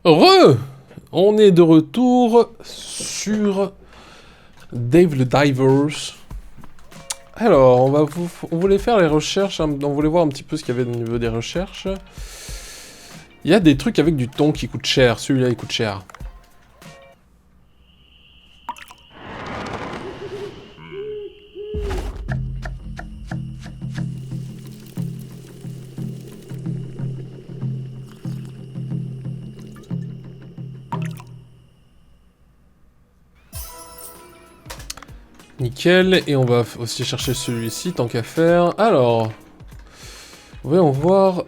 On est de retour sur Dave le Divers. Alors, on voulait faire les recherches, on voulait voir un petit peu ce qu'il y avait au niveau des recherches. Il y a des trucs avec du thon qui coûtent cher, celui-là il coûte cher. Nickel, et on va aussi chercher celui-ci, tant qu'à faire. Alors, voyons voir,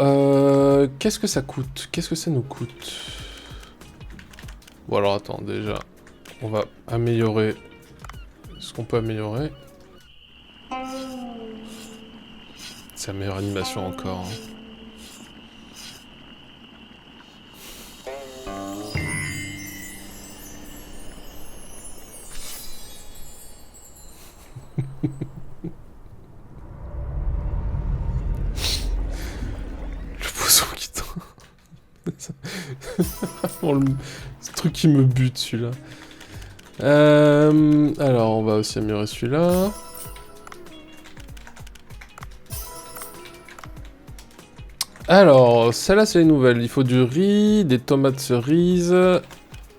qu'est-ce que ça coûte? Qu'est-ce que ça nous coûte? Bon alors attends, déjà, on va améliorer ce qu'on peut améliorer. C'est la meilleure animation encore. Hein. Ce truc qui me bute celui-là. Alors on va aussi améliorer celui-là. Alors, celle-là c'est les nouvelles. Il faut du riz, des tomates cerises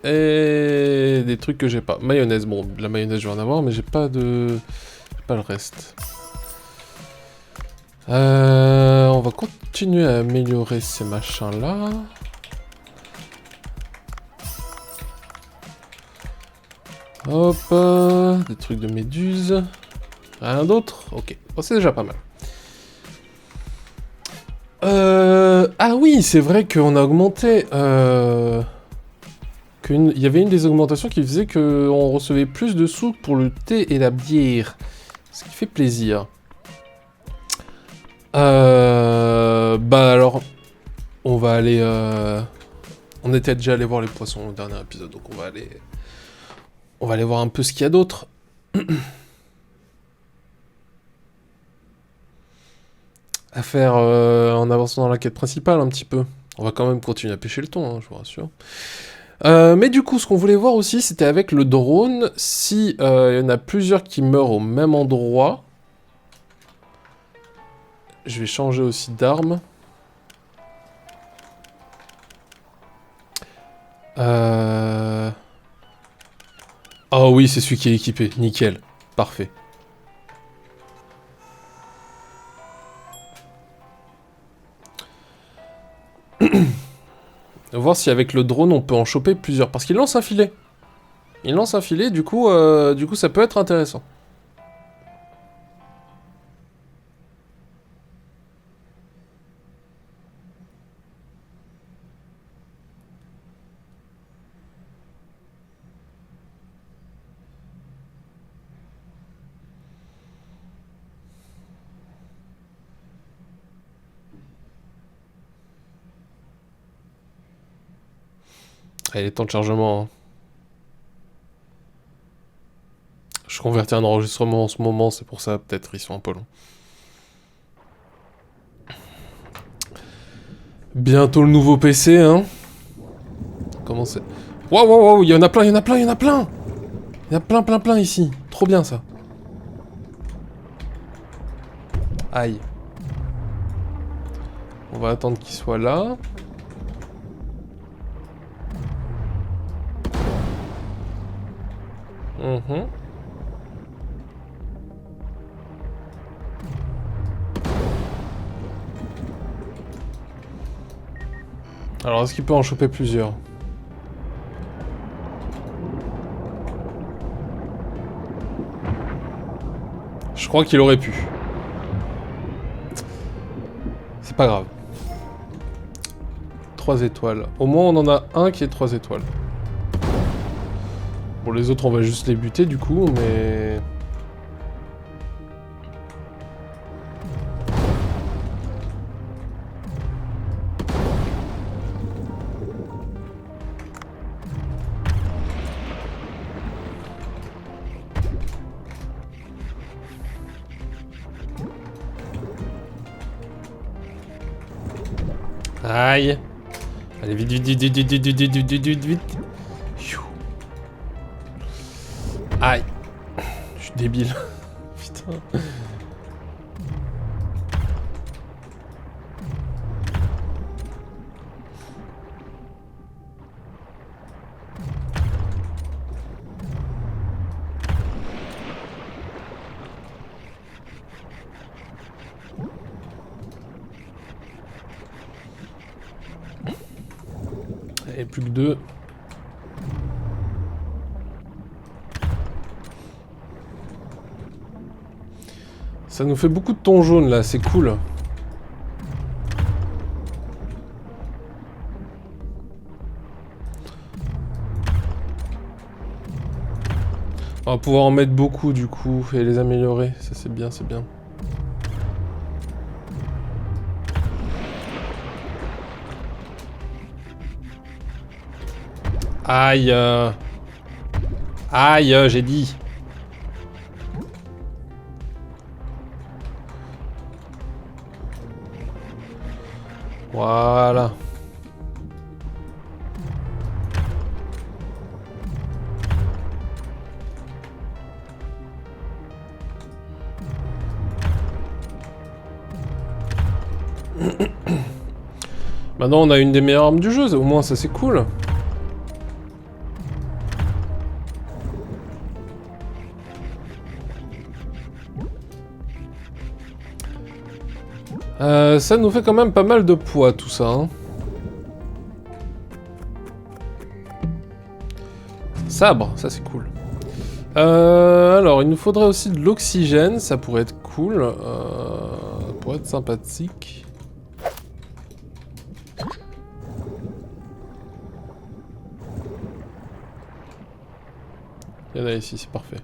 et des trucs que j'ai pas. Mayonnaise, bon, la mayonnaise je vais en avoir, mais j'ai pas de... J'ai pas le reste. On va continuer à améliorer ces machins-là. Hop, des trucs de méduse. Rien d'autre? Ok, bon, c'est déjà pas mal. Ah oui, c'est vrai qu'on a augmenté... Il y avait une des augmentations qui faisait qu'on recevait plus de sous pour le thé et la bière. Ce qui fait plaisir. Bah alors... On va aller... On était déjà allé voir les poissons au dernier épisode, donc on va aller... On va aller voir un peu ce qu'il y a d'autre. À faire en avançant dans la quête principale un petit peu. On va quand même continuer à pêcher le thon, hein, je vous rassure. Mais du coup, ce qu'on voulait voir aussi, c'était avec le drone, si il y en a plusieurs qui meurent au même endroit. Je vais changer aussi d'arme. Oh oui, c'est celui qui est équipé. Nickel. Parfait. On va voir si avec le drone on peut en choper plusieurs. Parce qu'il lance un filet. Il lance un filet, du coup ça peut être intéressant. Allez, les temps de chargement. Hein. Je convertis un enregistrement en ce moment, c'est pour ça, peut-être ils sont un peu longs. Bientôt le nouveau PC, hein. Comment c'est... Waouh, waouh, waouh, il y en a plein, il y en a plein, il y en a plein. Il y en a plein, plein ici. Trop bien, ça. Aïe. On va attendre qu'il soit là. Alors, est-ce qu'il peut en choper plusieurs? Je crois qu'il aurait pu. C'est pas grave. 3 étoiles. Au moins, on en a un qui est 3 étoiles. Bon, les autres, on va juste les buter, du coup, mais... Aïe. Allez, vite, vite, vite, vite, vite, vite, vite, vite, vite, vite, vite. Pfiou. Aïe. Je suis débile. Putain. Et plus que 2. Ça nous fait beaucoup de tons jaunes là, c'est cool. On va pouvoir en mettre beaucoup du coup et les améliorer. Ça c'est bien, c'est bien. Aïe. Aïe, j'ai dit. Voilà. Maintenant on a une des meilleures armes du jeu, au moins ça c'est cool. Ça nous fait quand même pas mal de poids tout ça. Hein. Sabre, ça c'est cool. Alors il nous faudrait aussi de l'oxygène, ça pourrait être cool. Ça pourrait être sympathique. Il y en a ici, c'est parfait.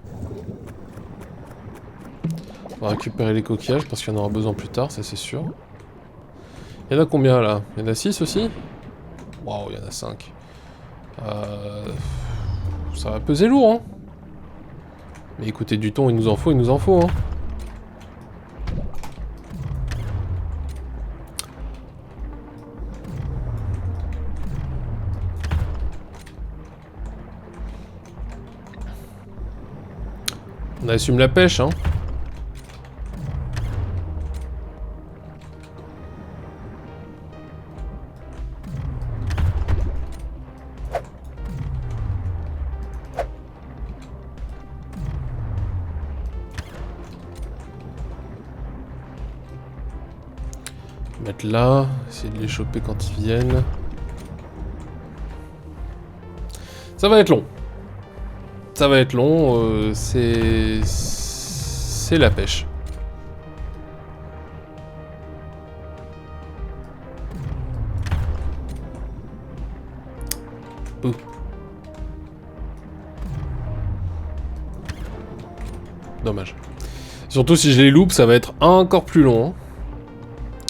On va récupérer les coquillages parce qu'il y en aura besoin plus tard, ça c'est sûr. Il y en a combien là? Il y en a 6 aussi? Waouh, il y en a 5. Ça va peser lourd, hein. Mais écoutez, du thon, il nous en faut, hein. On assume la pêche, hein. Mettre là, essayer de les choper quand ils viennent. Ça va être long. Ça va être long, c'est la pêche. Ouh. Dommage. Surtout si je les loupe, ça va être encore plus long. Hein.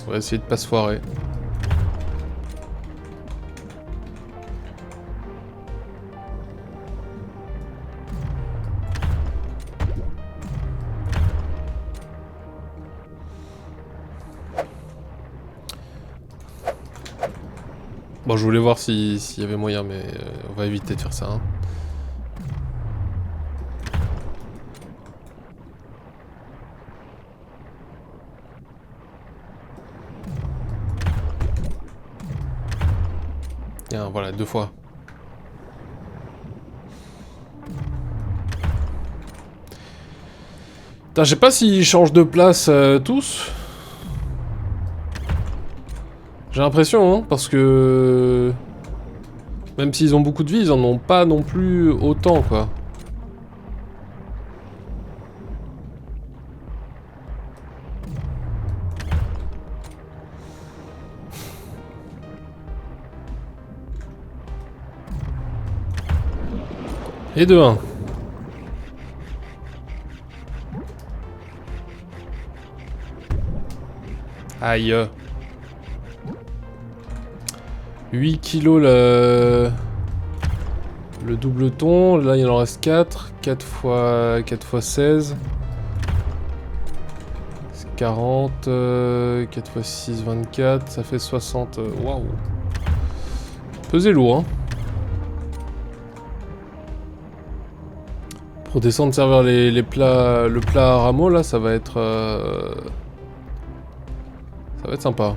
On va essayer de pas se foirer. Bon, je voulais voir s'il y avait moyen, mais on va éviter de faire ça. Hein. Tiens, voilà, 2 fois. Putain, je sais pas s'ils changent de place tous. J'ai l'impression, hein, parce que... Même s'ils ont beaucoup de vie, ils en ont pas non plus autant, quoi. Et 2-1. Aïe. 8 kilos le double thon. Là, il en reste 4. 4 fois 16. 40. 4 fois 6, 24. Ça fait 60. Waouh. Pesez lourd, hein. Pour descendre servir les plats, le plat à rameaux là, ça va être sympa.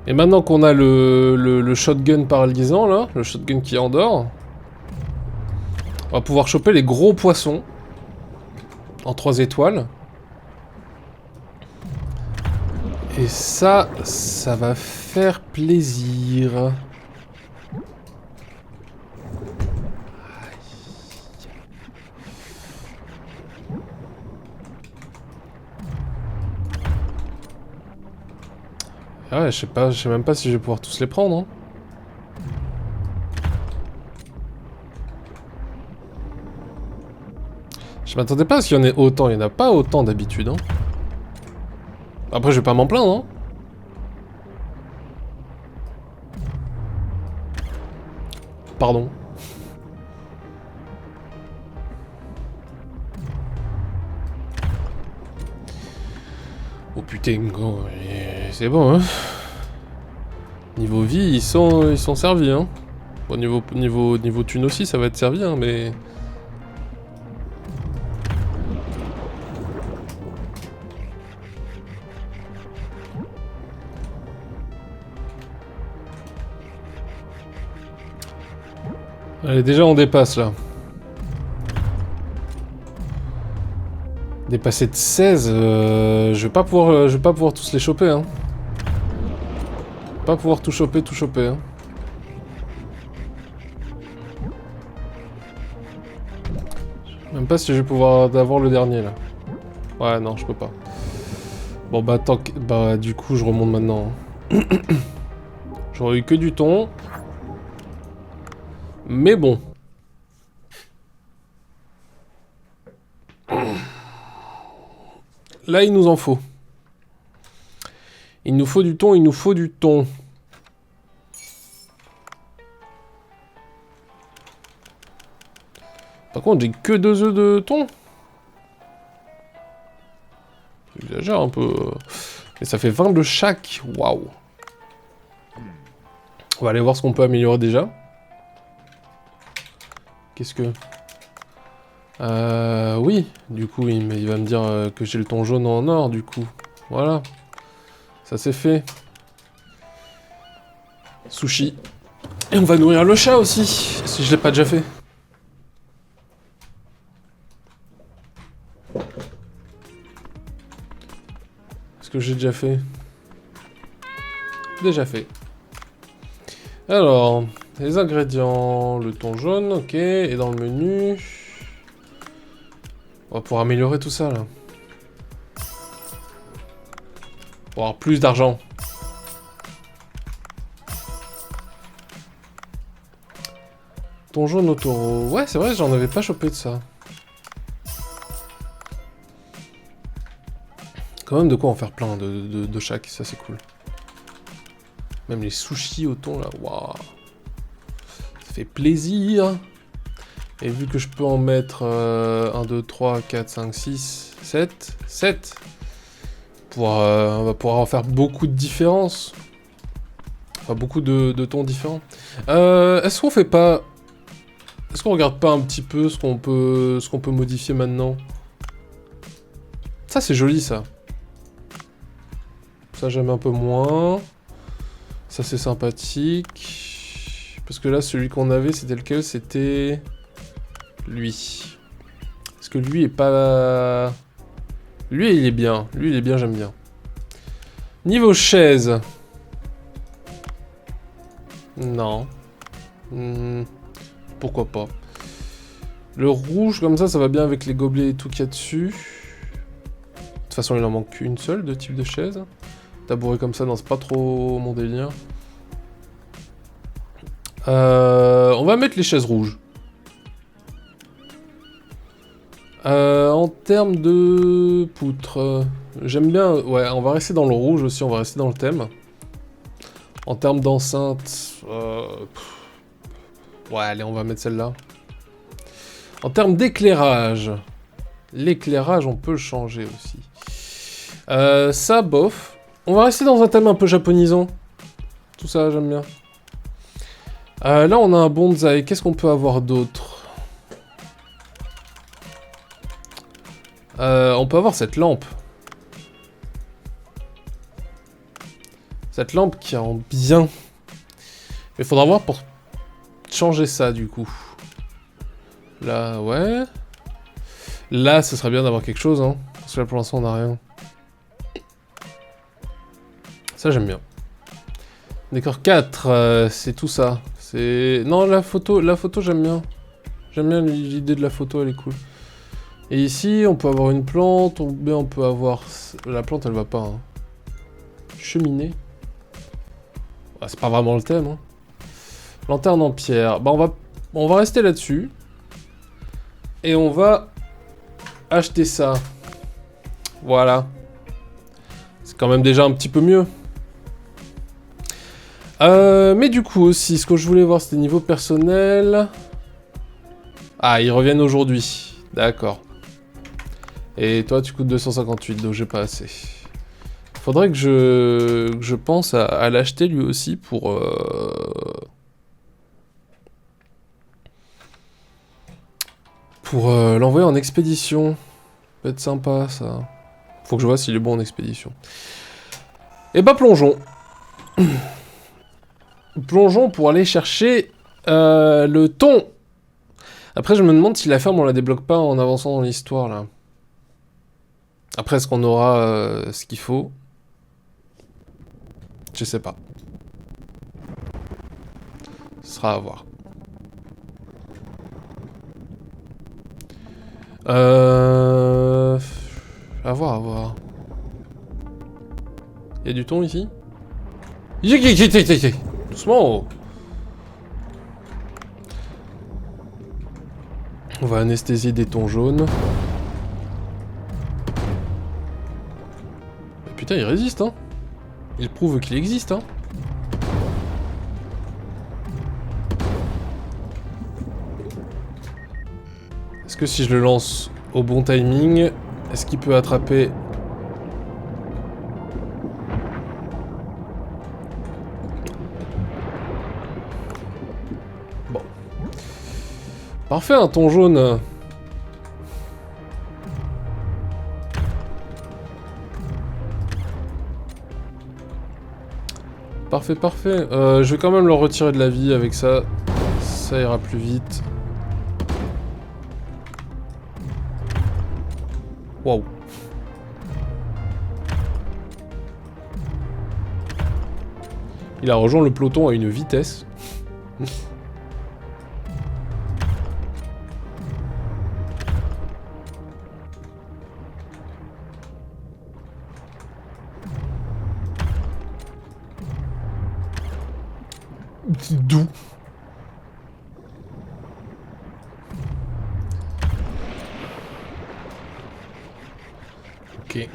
Et maintenant qu'on a le shotgun paralysant là, le shotgun qui endort, on va pouvoir choper les gros poissons en 3 étoiles. Et ça va faire plaisir. Ah ouais, je sais même pas si je vais pouvoir tous les prendre. Hein. Je m'attendais pas à ce qu'il y en ait autant, il n'y en a pas autant d'habitude. Hein. Après, je vais pas m'en plaindre, hein. Pardon. Oh putain, gros, c'est bon, hein. Niveau vie, ils sont servis, hein. Bon, niveau thune aussi, ça va être servi, hein, mais... Allez, déjà on dépasse là. Dépasser de 16, je vais pas pouvoir tous les choper, hein. Pas pouvoir tout choper, hein. Même pas si je vais pouvoir avoir le dernier là. Ouais, non, je peux pas. Bon bah tant que... Bah du coup je remonte maintenant. Hein. J'aurais eu que du thon. Mais bon. Là, il nous en faut. Il nous faut du thon, il nous faut du thon. Par contre, j'ai que 2 œufs de thon. J'exagère un peu. Mais ça fait 20 de chaque. Waouh. On va aller voir ce qu'on peut améliorer déjà. Qu'est-ce que... oui, du coup, il va me dire que j'ai le thon jaune en or, du coup. Voilà. Ça c'est fait. Sushi. Et on va nourrir le chat aussi, si je l'ai pas déjà fait. Est-ce que j'ai déjà fait? Déjà fait. Alors, les ingrédients, le thon jaune, ok, et dans le menu... On va pouvoir améliorer tout ça, là. Pour avoir plus d'argent. Thon jaune au taureau. Ouais, c'est vrai, j'en avais pas chopé de ça. Quand même de quoi en faire plein de chaque, ça c'est cool. Même les sushis au thon, là, waouh. Ça fait plaisir. Et vu que je peux en mettre 1, 2, 3, 4, 5, 6, 7... 7 on va pouvoir en faire beaucoup de différences. Enfin, beaucoup de tons différents. Est-ce qu'on fait pas... Est-ce qu'on regarde pas un petit peu ce qu'on peut modifier maintenant? Ça, c'est joli, ça. Ça, j'aime un peu moins. Ça, c'est sympathique. Parce que là, celui qu'on avait, c'était lequel? C'était... lui. Parce que lui est pas... Lui, il est bien. Lui, il est bien, j'aime bien. Niveau chaise. Non. Pourquoi pas. Le rouge, comme ça va bien avec les gobelets et tout qu'il y a dessus. De toute façon, il en manque qu'une seule de type de chaise. Tabouret comme ça, non, c'est pas trop mon délire. On va mettre les chaises rouges. En termes de poutres, j'aime bien... Ouais, on va rester dans le rouge aussi, on va rester dans le thème. En termes d'enceinte... Ouais, allez, on va mettre celle-là. En termes d'éclairage, l'éclairage, on peut le changer aussi. Ça, bof. On va rester dans un thème un peu japonisant. Tout ça, j'aime bien. Là, on a un bonsaï. Qu'est-ce qu'on peut avoir d'autre? On peut avoir cette lampe. Cette lampe qui rend bien. Mais il faudra voir pour changer ça, du coup. Là, ouais. Là, ce serait bien d'avoir quelque chose, hein. Parce que là, pour l'instant, on n'a rien. Ça, j'aime bien. Décor 4, c'est tout ça. C'est... Non, la photo, j'aime bien. J'aime bien l'idée de la photo, elle est cool. Et ici, on peut avoir une plante, ou bien on peut avoir... La plante, elle va pas, hein. Cheminée. Ah, c'est pas vraiment le thème, hein. Lanterne en pierre. Bah, on va rester là-dessus. Et on va acheter ça. Voilà. C'est quand même déjà un petit peu mieux. Mais du coup aussi, ce que je voulais voir, c'était niveau personnel. Ah, ils reviennent aujourd'hui. D'accord. Et toi, tu coûtes 258, donc j'ai pas assez. Faudrait que je pense à l'acheter lui aussi pour... l'envoyer en expédition. Ça peut être sympa, ça. Faut que je vois s'il est bon en expédition. Et bah, plongeons. Plongeons pour aller chercher le thon. Après, je me demande si la ferme, on la débloque pas en avançant dans l'histoire, là. Après, est-ce qu'on aura ce qu'il faut? Je sais pas. Ce sera à voir. À voir, à voir. Il y a du thon ici? Doucement. On va anesthésier des thons jaunes. Mais putain, il résiste, hein. Il prouve qu'il existe, hein. Est-ce que si je le lance au bon timing, est-ce qu'il peut attraper... Bon. Parfait, un thon jaune. Parfait, parfait. Je vais quand même le retirer de la vie avec ça. Ça ira plus vite. Waouh. Il a rejoint le peloton à une vitesse. D'où? Ok.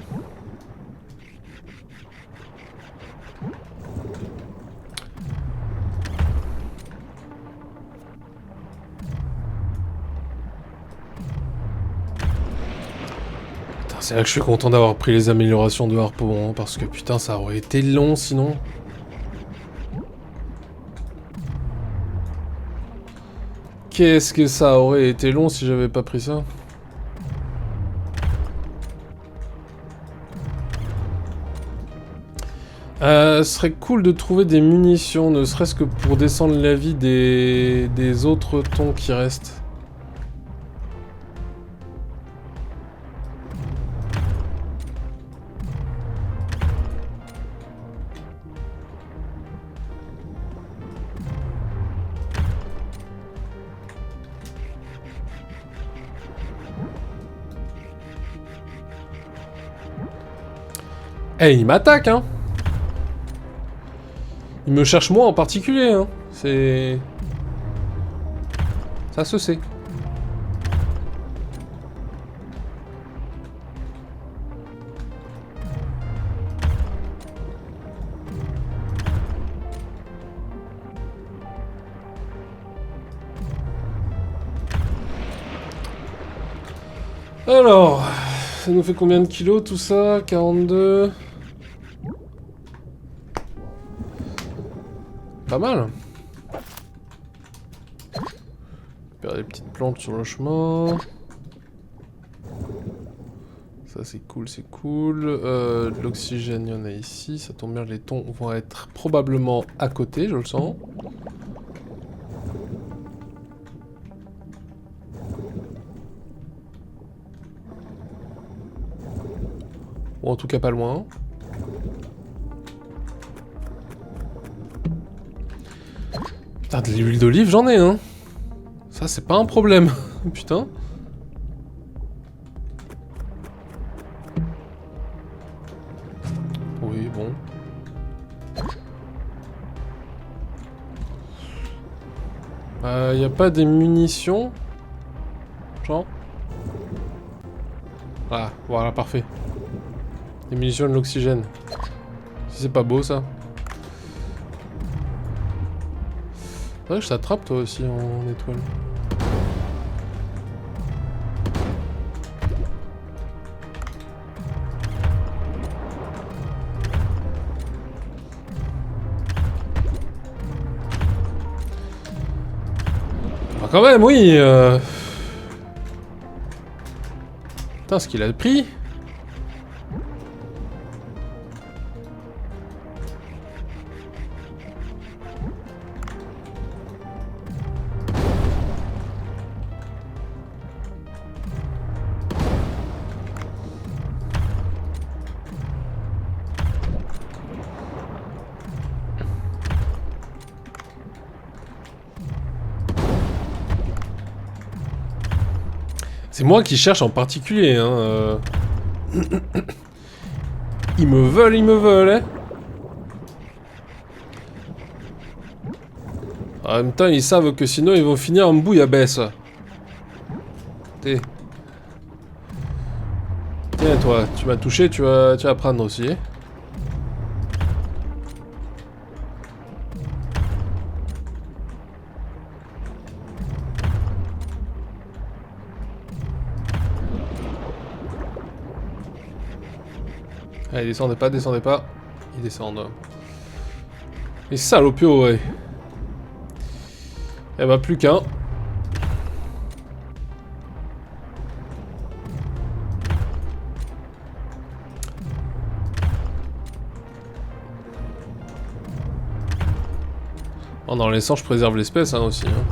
C'est là que je suis content d'avoir pris les améliorations de Harpo, hein, parce que putain, ça aurait été long sinon. Qu'est-ce que ça aurait été long si j'avais pas pris ça? Ce serait cool de trouver des munitions, ne serait-ce que pour descendre la vie des autres thons qui restent. Eh, il m'attaque, hein! Il me cherche moi en particulier, hein. C'est... Ça se sait. Alors, ça nous fait combien de kilos tout ça? 42. Pas mal. Faire des petites plantes sur le chemin. Ça c'est cool, c'est cool. De l'oxygène, il y en a ici. Ça tombe bien, les thons vont être probablement à côté, je le sens. Ou en tout cas pas loin. Putain, de l'huile d'olive, j'en ai, hein. Ça, c'est pas un problème. Putain. Oui, bon. Y a pas des munitions? Genre? Ah, voilà, parfait. Des munitions et de l'oxygène. Si c'est pas beau, ça. Faudrait que je t'attrape, toi aussi, en étoile. Ah, quand même, oui. Putain, ce qu'il a pris. C'est moi qui cherche en particulier, hein. Ils me veulent, hein. En même temps, ils savent que sinon, ils vont finir en bouillabaisse. Tiens, toi, tu m'as touché, tu vas prendre aussi. Allez, descendez pas. Ils descendent. Les salopios, ouais. Eh bah, plus qu'un. En en laissant, je préserve l'espèce, hein, aussi. Hein.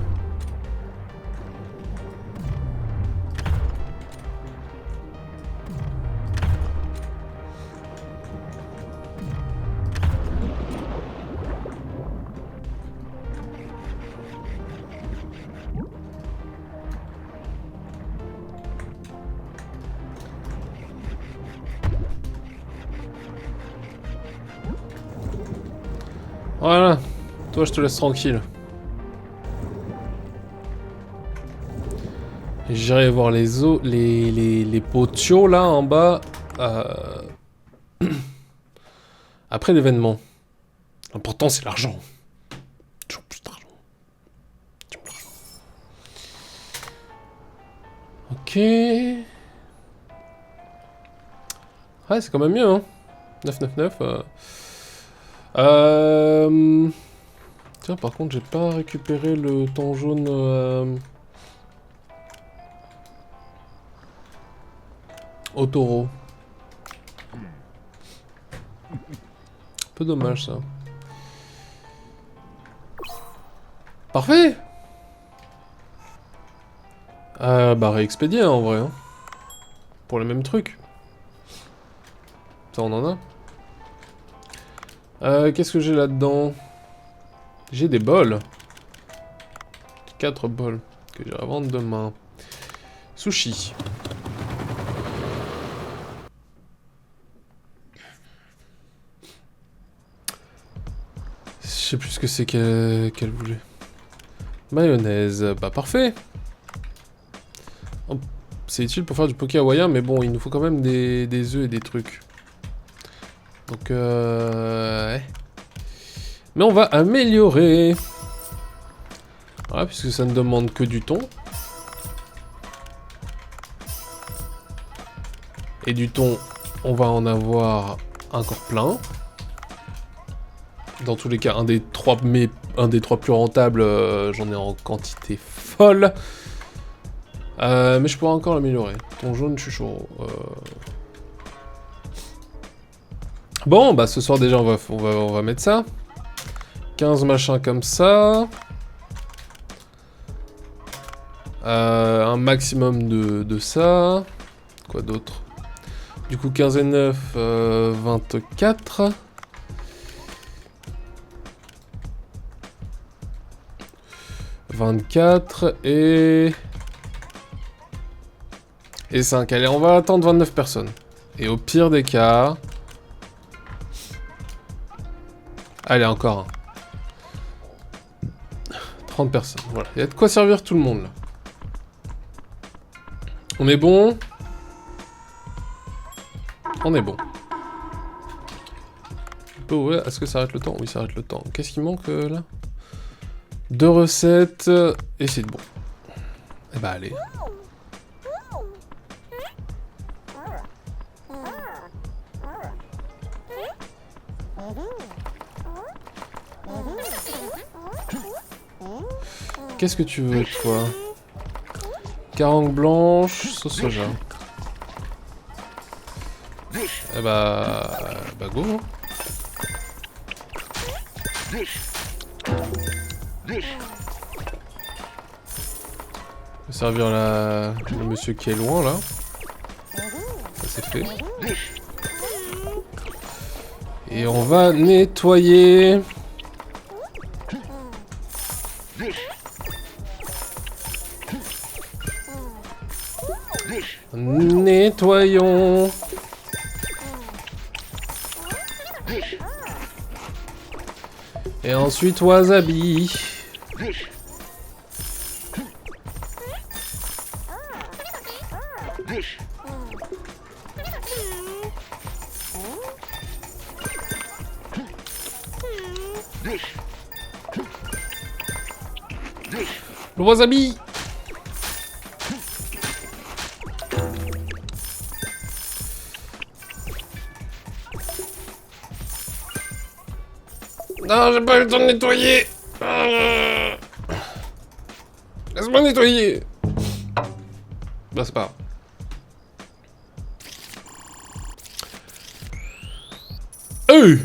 Voilà. Toi, je te laisse tranquille. J'irai voir les eaux, les potios là en bas. Après l'événement. L'important c'est l'argent. Toujours plus d'argent. Ok. Ouais, c'est quand même mieux, hein. 999. Tiens, par contre, j'ai pas récupéré le temps jaune au taureau. Un peu dommage, ça. Parfait! Bah, réexpédier, hein, en vrai. Hein. Pour le même truc. Ça, on en a. Qu'est-ce que j'ai là-dedans? J'ai des bols. 4 bols que j'irai vendre demain. Sushi. Je sais plus ce que c'est qu'elle voulait. Mayonnaise. Bah parfait. Oh, c'est utile pour faire du poké hawaïen, mais bon, il nous faut quand même des œufs et des trucs. Donc ouais. Mais on va améliorer. Voilà, puisque ça ne demande que du thon. Et du thon, on va en avoir encore plein. Dans tous les cas, un des trois plus rentables, j'en ai en quantité folle. Mais je pourrais encore l'améliorer. Thon jaune, je suis chaud. Bon, bah ce soir déjà, on va mettre ça. 15 machins comme ça. Un maximum de ça. Quoi d'autre? Du coup, 15 et 9, 24. Et 5. Allez, on va attendre 29 personnes. Et au pire des cas... Allez, encore un. 30 personnes, voilà. Il y a de quoi servir tout le monde, là. On est bon? On est bon. Oh, ouais, est-ce que ça arrête le temps? Oui, ça arrête le temps. Qu'est-ce qui manque, là? 2 recettes, et c'est bon. Eh bah, allez. Qu'est-ce que tu veux, toi? Carogne blanche, sauce soja. Eh bah go. On va servir le monsieur qui est loin, là. Ça, c'est fait. Et on va nettoyer. Nettoyons. Et ensuite wasabi. Le wasabi. Non, j'ai pas eu le temps de nettoyer. Laisse-moi nettoyer. Bah, c'est pas grave.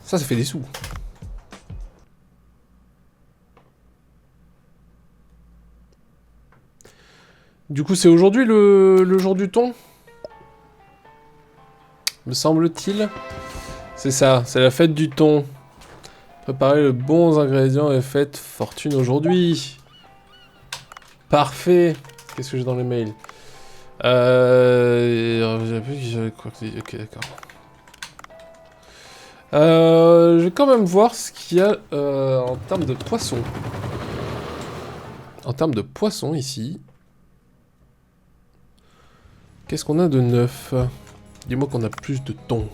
Ça fait des sous. Du coup, c'est aujourd'hui le jour du thon? Me semble-t-il. C'est ça, c'est la fête du thon. Préparer les bons ingrédients et faites fortune aujourd'hui. Parfait. Qu'est-ce que j'ai dans les mails? Ok, d'accord. Je vais quand même voir ce qu'il y a en termes de poissons. En termes de poissons ici. Qu'est-ce qu'on a de neuf? Dis-moi qu'on a plus de thon.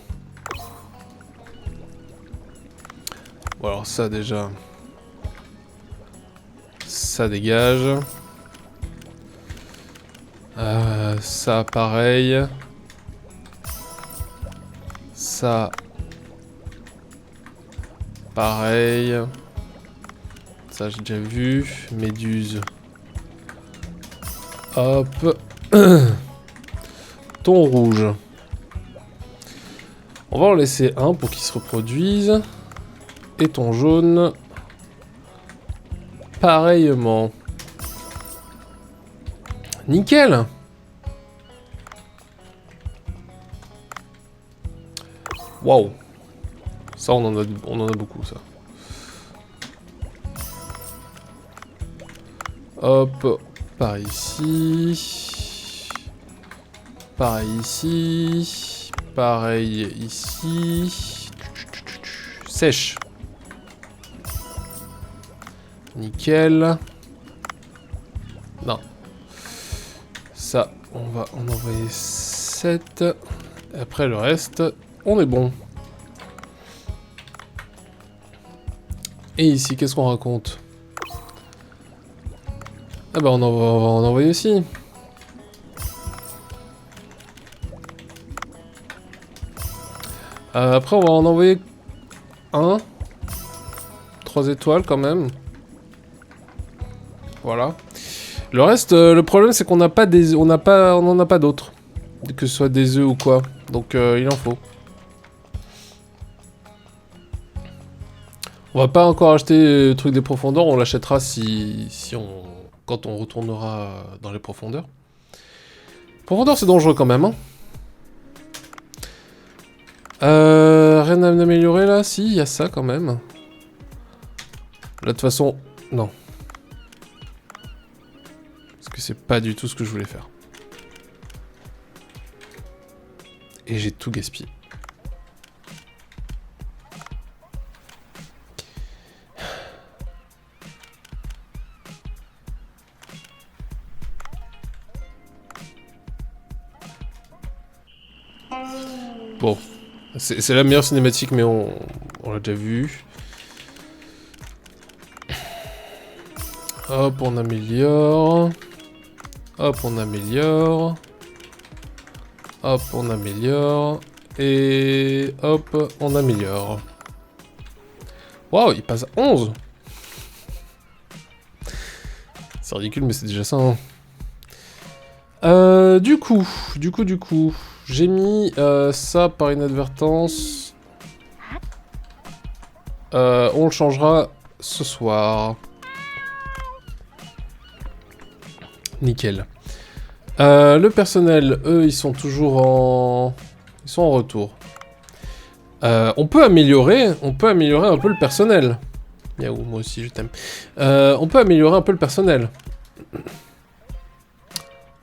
Bon alors ça déjà. Ça dégage. Ça pareil. Ça. Pareil. Ça j'ai déjà vu. Méduse. Hop. Thon rouge. On va en laisser un pour qu'il se reproduise. Et thon jaune. Pareillement. Nickel. Waouh. Ça, on en a beaucoup, ça. Hop. Par ici. Pareil ici. Pareil ici. Sèche. Nickel. Non. Ça, on va en envoyer 7. Après le reste, on est bon. Et ici, qu'est-ce qu'on raconte? Ah bah on va en envoyer aussi. Après, on va en envoyer un. 3 étoiles quand même. Voilà. Le reste, le problème c'est qu'on n'a pas des... on en a pas d'autres. Que ce soit des œufs ou quoi. Donc il en faut. On va pas encore acheter le truc des profondeurs, on l'achètera quand on retournera dans les profondeurs. Profondeur c'est dangereux quand même, hein. Rien à améliorer là? Si, il y a ça quand même. Là de toute façon, non. Parce que c'est pas du tout ce que je voulais faire. Et j'ai tout gaspillé. Bon, c'est la meilleure cinématique, mais on l'a déjà vu. Hop, on améliore. Hop, on améliore. Hop, on améliore. Et hop, on améliore. Waouh, il passe à 11. C'est ridicule, mais c'est déjà ça, hein. Du coup, j'ai mis ça par inadvertance. On le changera ce soir. Nickel. Le personnel, eux, ils sont toujours en... Ils sont en retour. On peut améliorer un peu le personnel. Miaou, moi aussi je t'aime. On peut améliorer un peu le personnel.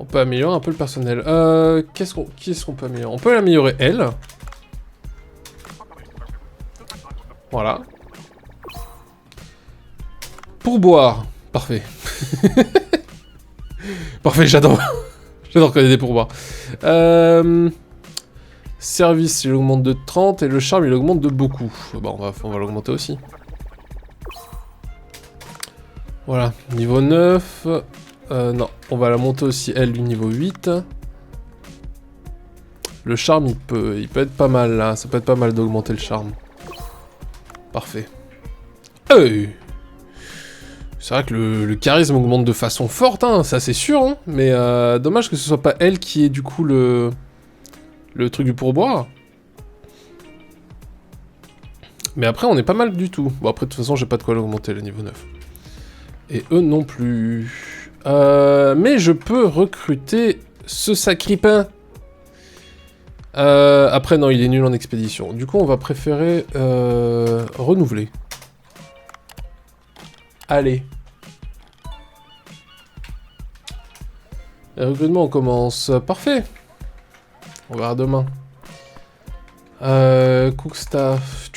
On peut améliorer un peu le personnel. Qui est-ce qu'on peut améliorer? On peut l'améliorer elle. Voilà. Pourboire. Parfait. Parfait, j'adore. J'adore connaître des pourboires. Service, il augmente de 30 et le charme, il augmente de beaucoup. Bon, on va l'augmenter aussi. Voilà, niveau 9. Non, on va la monter aussi, elle, du niveau 8. Le charme, il peut être pas mal, là. Ça peut être pas mal d'augmenter le charme. Parfait. Hey, c'est vrai que le charisme augmente de façon forte, hein, ça c'est sûr, hein, mais dommage que ce soit pas elle qui ait du coup le truc du pourboire. Mais après, on est pas mal du tout. Bon, après, de toute façon, j'ai pas de quoi l'augmenter, le niveau 9. Et eux non plus. Mais je peux recruter ce sacripin. Après, non, il est nul en expédition. Du coup, on va préférer renouveler. Allez. Le recrutement, on commence. Parfait. On verra demain. Cook staff.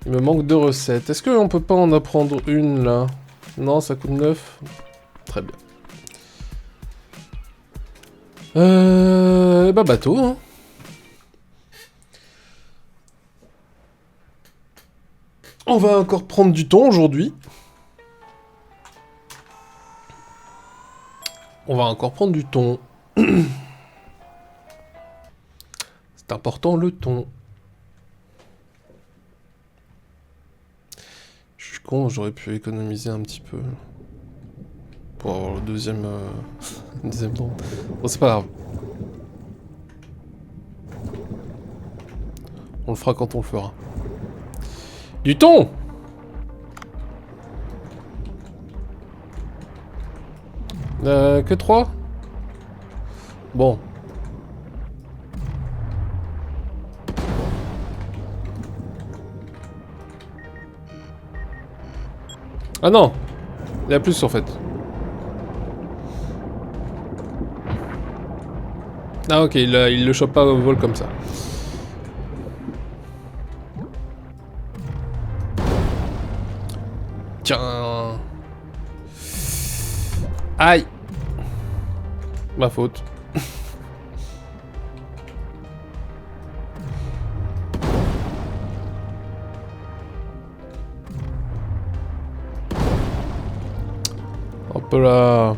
Il me manque 2 recettes. Est-ce qu'on peut pas en apprendre une, là? Non, ça coûte 9. Très bien. Bah bateau, hein. On va encore prendre du thon aujourd'hui. On va encore prendre du thon. C'est important, le thon. Je suis con, j'aurais pu économiser un petit peu. Pour avoir le deuxième... deuxième thon. Bon, c'est pas grave. On le fera quand on le fera. Du thon! Que 3? Bon. Ah non! Il y a plus en fait. Ah ok, il le chope pas au vol comme ça. Tiens. Aïe. Ma faute. Hop là.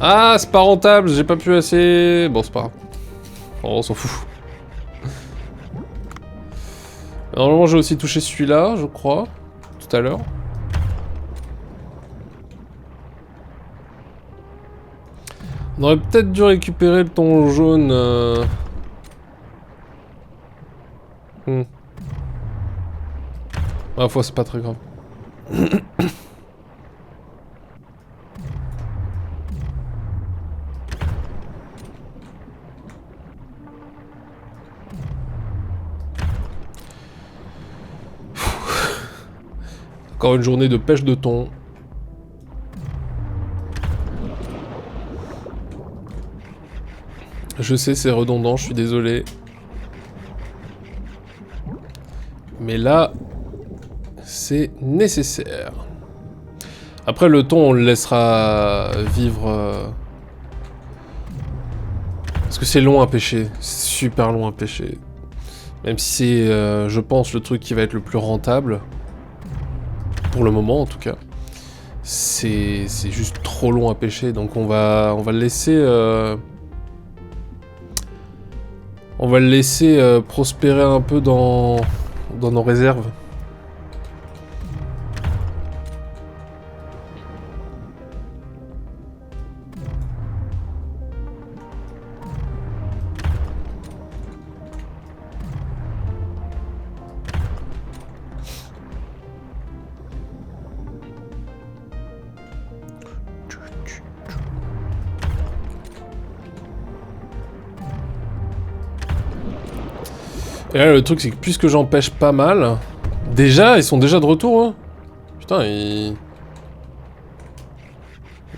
Ah, c'est pas rentable, j'ai pas pu assez... Bon, c'est pas grave. Oh, on s'en fout. Normalement, j'ai aussi touché celui-là, je crois. Tout à l'heure. On aurait peut-être dû récupérer le ton jaune. À la fois, c'est pas très grave. Encore une journée de pêche de thon. Je sais, c'est redondant, je suis désolé. Mais là, c'est nécessaire. Après, le thon, on le laissera vivre... Parce que c'est long à pêcher. C'est super long à pêcher. Même si c'est, je pense, le truc qui va être le plus rentable. Pour le moment, en tout cas. C'est juste trop long à pêcher. Donc on va le laisser... On va le laisser prospérer un peu dans nos réserves. Et là, le truc, c'est que puisque j'en pêche pas mal... Déjà, ils sont déjà de retour, hein. Putain, ils...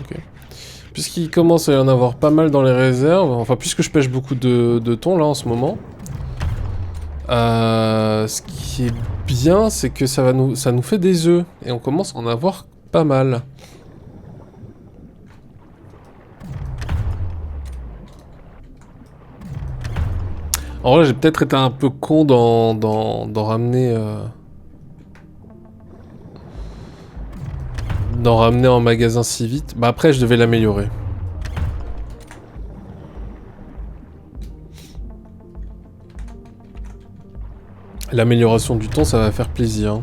Ok. Puisqu'il commence à y en avoir pas mal dans les réserves... Enfin, puisque je pêche beaucoup de thon, là, en ce moment... ce qui est bien, c'est que ça nous fait des œufs. Et on commence à en avoir pas mal. En vrai, j'ai peut-être été un peu con d'en ramener... D'en ramener en magasin si vite. Bah après, je devais l'améliorer. L'amélioration du temps, ça va faire plaisir.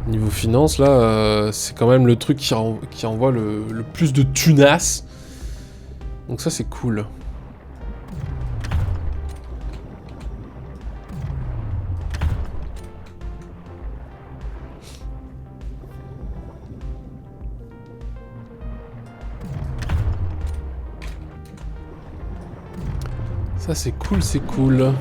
Niveau finance, là, c'est quand même le truc qui envoie le plus de tunas. Donc ça, c'est cool. Ça, c'est cool, c'est cool.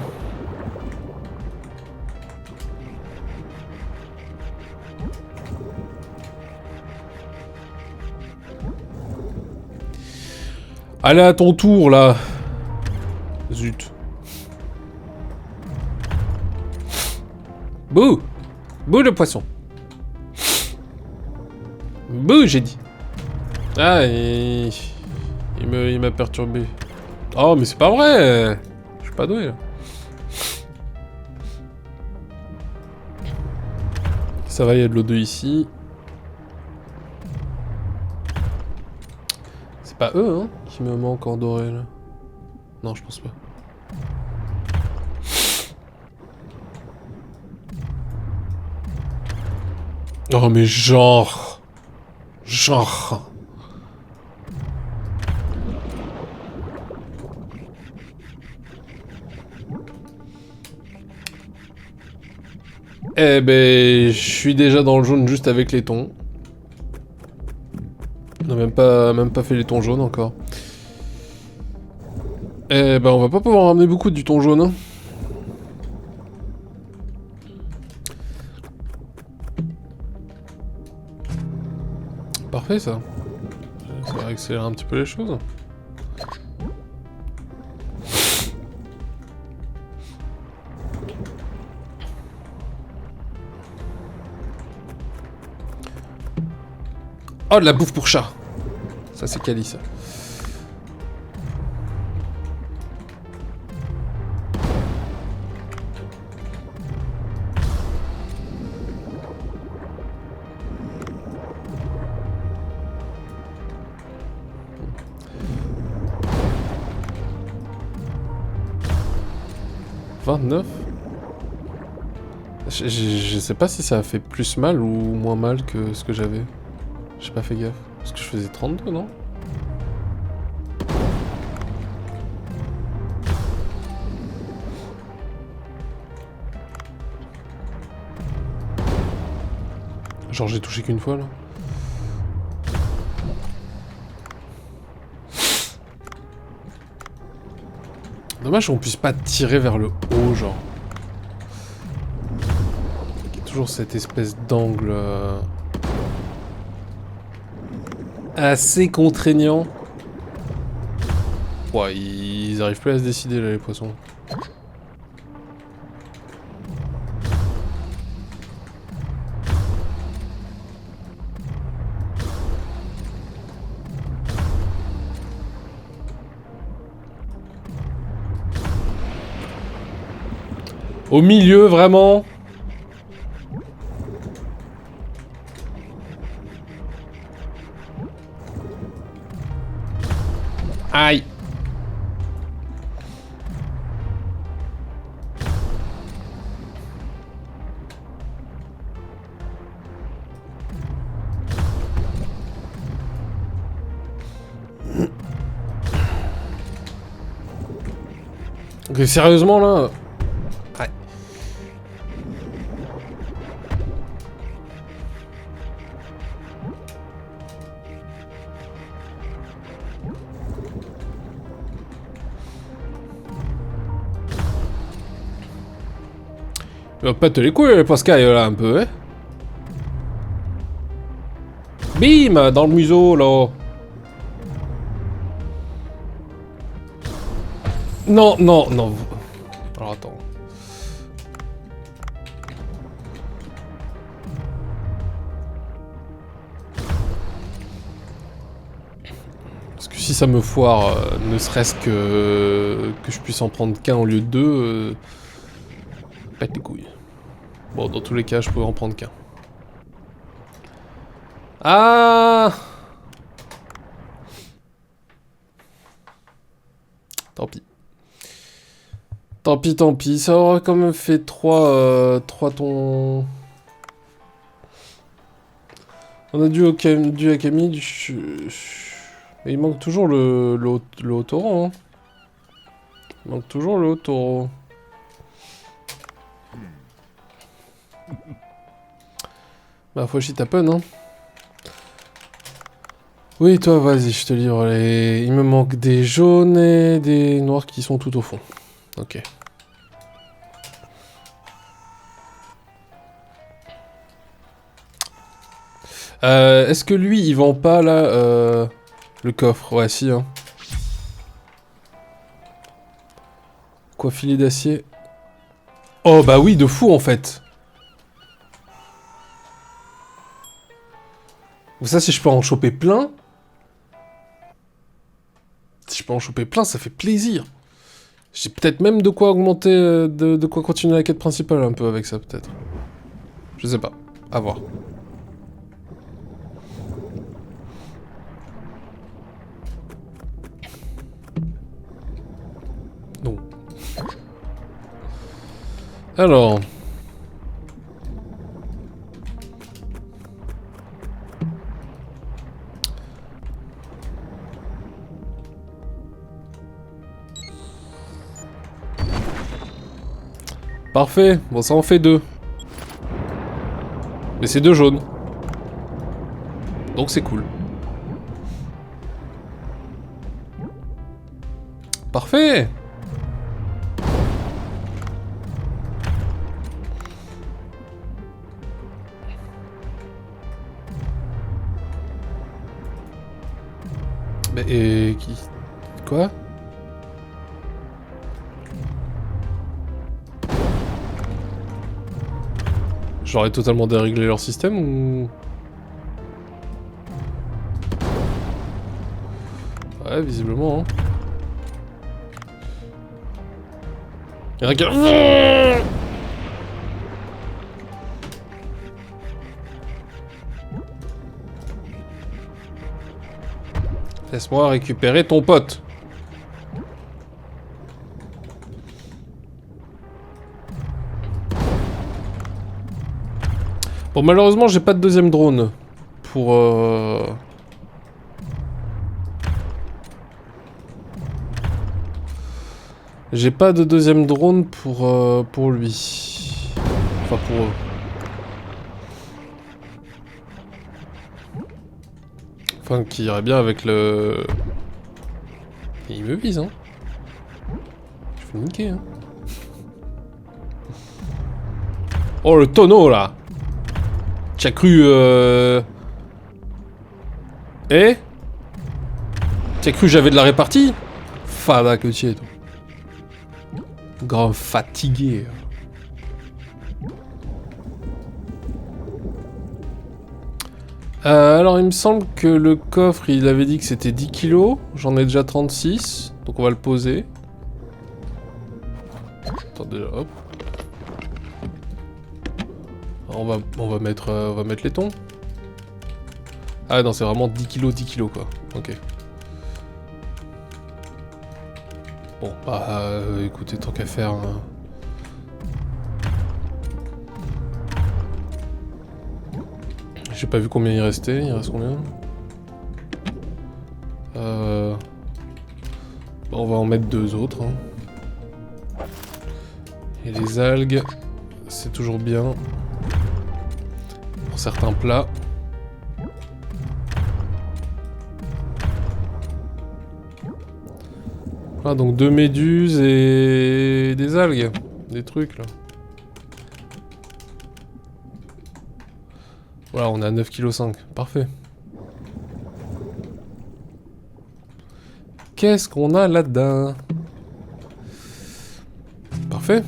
Allez, à ton tour, là. Zut. Bouh! Bouh, le poisson. Bouh, j'ai dit. Ah, il m'a perturbé. Oh, mais c'est pas vrai! Je suis pas doué, là. Ça va, il y a de l'eau de ici. C'est pas eux, hein, qui me manquent en doré, là. Non, je pense pas. Oh, mais genre... Genre... Eh ben, je suis déjà dans le jaune juste avec les thons. On n'a même pas fait les thons jaunes encore. Eh ben, on va pas pouvoir ramener beaucoup du thon jaune, hein. Parfait, ça. Ça va accélérer un petit peu les choses. Oh, de la bouffe pour chat. Ça, c'est quali, ça. 29. Je sais pas si ça a fait plus mal ou moins mal que ce que j'avais. J'ai pas fait gaffe. Parce que je faisais 32, non? Genre j'ai touché qu'une fois là. Dommage qu'on puisse pas tirer vers le haut, genre. Il y a toujours cette espèce d'angle assez contraignant. Ouais, ils arrivent plus à se décider là, les poissons. Au milieu, vraiment. Aïe. Ok, sérieusement là. Ouais. Tu vas pas te les couilles, Pascal, là, un peu, hein. Bim, dans le museau, là. Non, non, non. Alors, attends. Parce que si ça me foire, ne serait-ce que je puisse en prendre qu'un au lieu de deux, pète les couilles. Bon, dans tous les cas, je pourrais en prendre qu'un. Ah! Tant pis. Tant pis, tant pis. Ça aura quand même fait 3 tons. On a dû à Camille. Mais il manque toujours le haut taureau. Hein. Il manque toujours le haut taureau. Bah, faut chier ta peine, hein. Oui, toi, vas-y, je te livre les... Il me manque des jaunes et des noirs qui sont tout au fond. Ok. Est-ce que lui, il vend pas, là, le coffre? Ouais, si, hein. Quoi, filet d'acier? Oh, bah oui, de fou, en fait. Ça, si je peux en choper plein... Si je peux en choper plein, ça fait plaisir. J'ai peut-être même de quoi augmenter, de quoi continuer la quête principale un peu avec ça, peut-être. Je sais pas. À voir. Non. Alors... Parfait, bon ça en fait 2. Mais c'est 2 jaunes. Donc c'est cool. Parfait. Mais et qui... Quoi? J'aurais totalement déréglé leur système ou... Ouais, visiblement, hein. Y'en a qui... Laisse-moi récupérer ton pote. Bon, malheureusement, j'ai pas de deuxième drone pour... J'ai pas de deuxième drone pour lui. Enfin, pour eux. Enfin, qui irait bien avec le... Il me vise, hein. Je fais niquer, hein. Oh, le tonneau, là. Tu as cru, Eh? Tu as cru que j'avais de la répartie? Fada que tu es, toi. Grand fatigué. Alors, il me semble que le coffre, il avait dit que c'était 10 kilos. J'en ai déjà 36. Donc, on va le poser. Attends, déjà, hop. On va mettre les tons. Ah non, c'est vraiment 10 kilos, quoi. Ok. Bon, bah, écoutez, tant qu'à faire... Hein. J'ai pas vu combien il restait. Il reste combien? Bon, on va en mettre 2 autres. Hein. Et les algues, c'est toujours bien. Pour certains plats. Ah, donc 2 méduses et des algues. Des trucs, là. Voilà, on est à 9,5 kg. Parfait. Qu'est-ce qu'on a là-dedans? Parfait.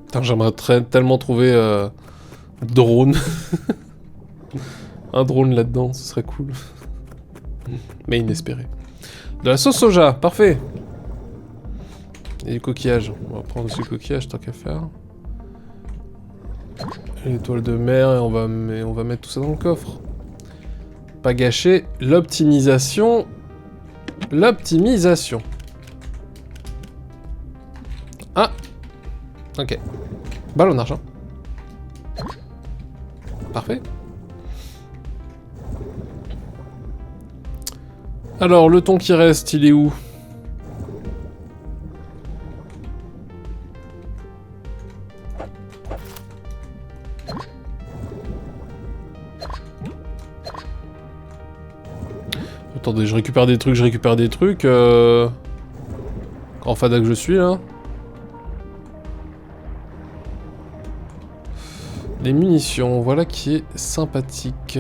Putain, j'aimerais tellement trouver drone. Un drone là-dedans, ce serait cool. Mais inespéré. De la sauce soja, parfait. Et du coquillage. On va prendre aussi le coquillage tant qu'à faire. L'étoile de mer, et on va mettre tout ça dans le coffre. Pas gâcher l'optimisation. L'optimisation. Ah. Ok. Ballon d'argent. Parfait. Alors, le thon qui reste, il est où? Attendez, je récupère des trucs. En fada que je suis, là. Les munitions, voilà qui est sympathique.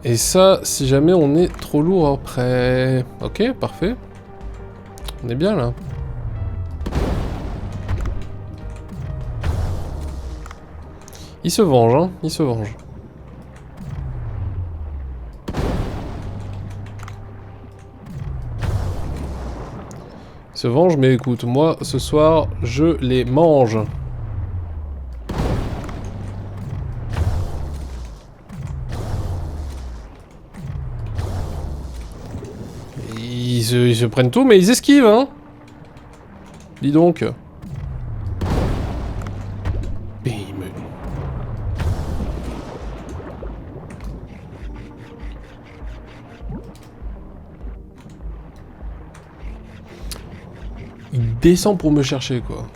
Et ça, si jamais on est trop lourd après... Ok, parfait. On est bien, là. Il se venge, hein. Il se venge. Il se venge, mais écoute, moi, ce soir, je les mange. Ils se prennent tout, mais ils esquivent, hein. Dis donc. Bim. Il descend pour me chercher, quoi.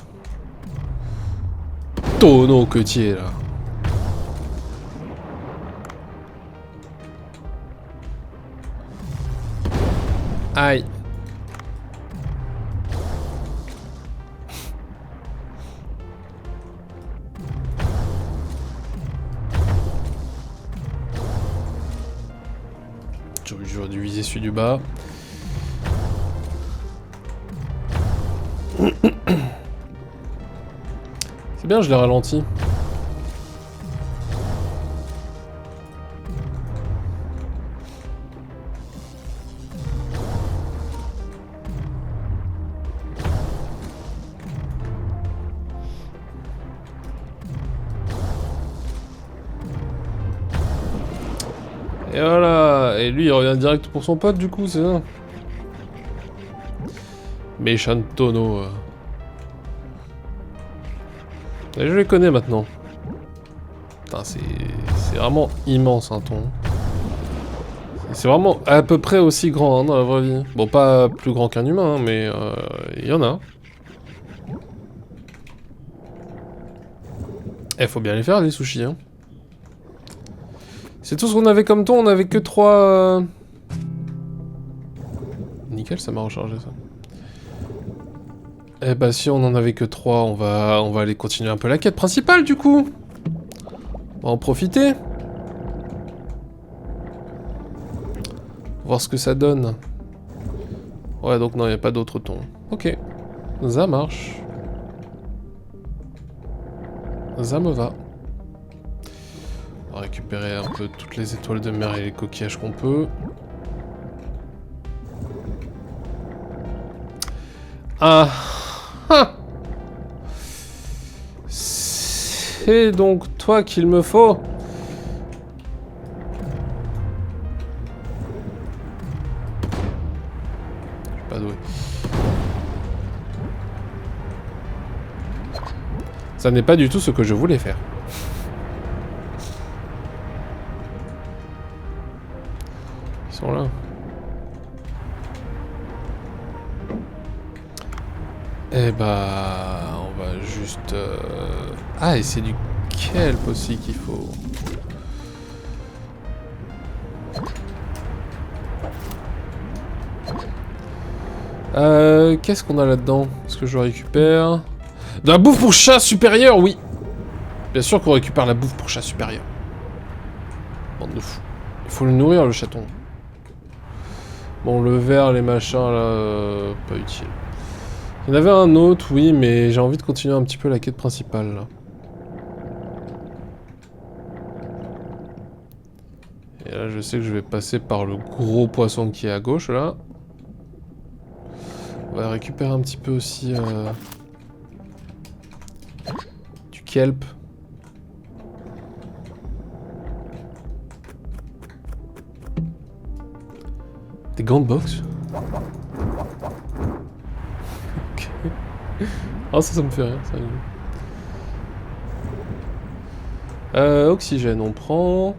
Tonneau que tu es, là. Aïe. J'aurais dû viser celui du bas. C'est bien, je l'ai ralenti. Et voilà. Et lui, il revient direct pour son pote, du coup, c'est ça. Méchant tonneau. Et je les connais maintenant. Putain, c'est vraiment immense un thon. C'est vraiment à peu près aussi grand hein, dans la vraie vie. Bon, pas plus grand qu'un humain, hein, mais il y en a. Eh, faut bien les faire les sushis. Hein. C'est tout ce qu'on avait comme thon, on avait que 3... Nickel, ça m'a rechargé ça. Eh bah si on en avait que 3, on va aller continuer un peu la quête principale du coup. On va en profiter. Voir ce que ça donne. Ouais donc non, il n'y a pas d'autres thons. Ok. Ça marche. Ça me va. On va récupérer un peu toutes les étoiles de mer et les coquillages qu'on peut. Ah. C'est donc toi qu'il me faut. Je suis pas doué. Ça n'est pas du tout ce que je voulais faire. Ils sont là. Eh bah... on va juste... Ah, et c'est du kelp aussi qu'il faut. Qu'est-ce qu'on a là-dedans? Est-ce que je récupère? De la bouffe pour chat supérieur, oui. Bien sûr qu'on récupère la bouffe pour chat supérieur. Bande de fous. Il faut le nourrir, le chaton. Bon, le verre, les machins, là... pas utile. Il y en avait un autre, oui, mais j'ai envie de continuer un petit peu la quête principale, là. Et là, je sais que je vais passer par le gros poisson qui est à gauche, là. On va récupérer un petit peu aussi... du kelp. Des gants de boxe. Ok. Ah, ça me fait rire, ça. Oxygène, on prend...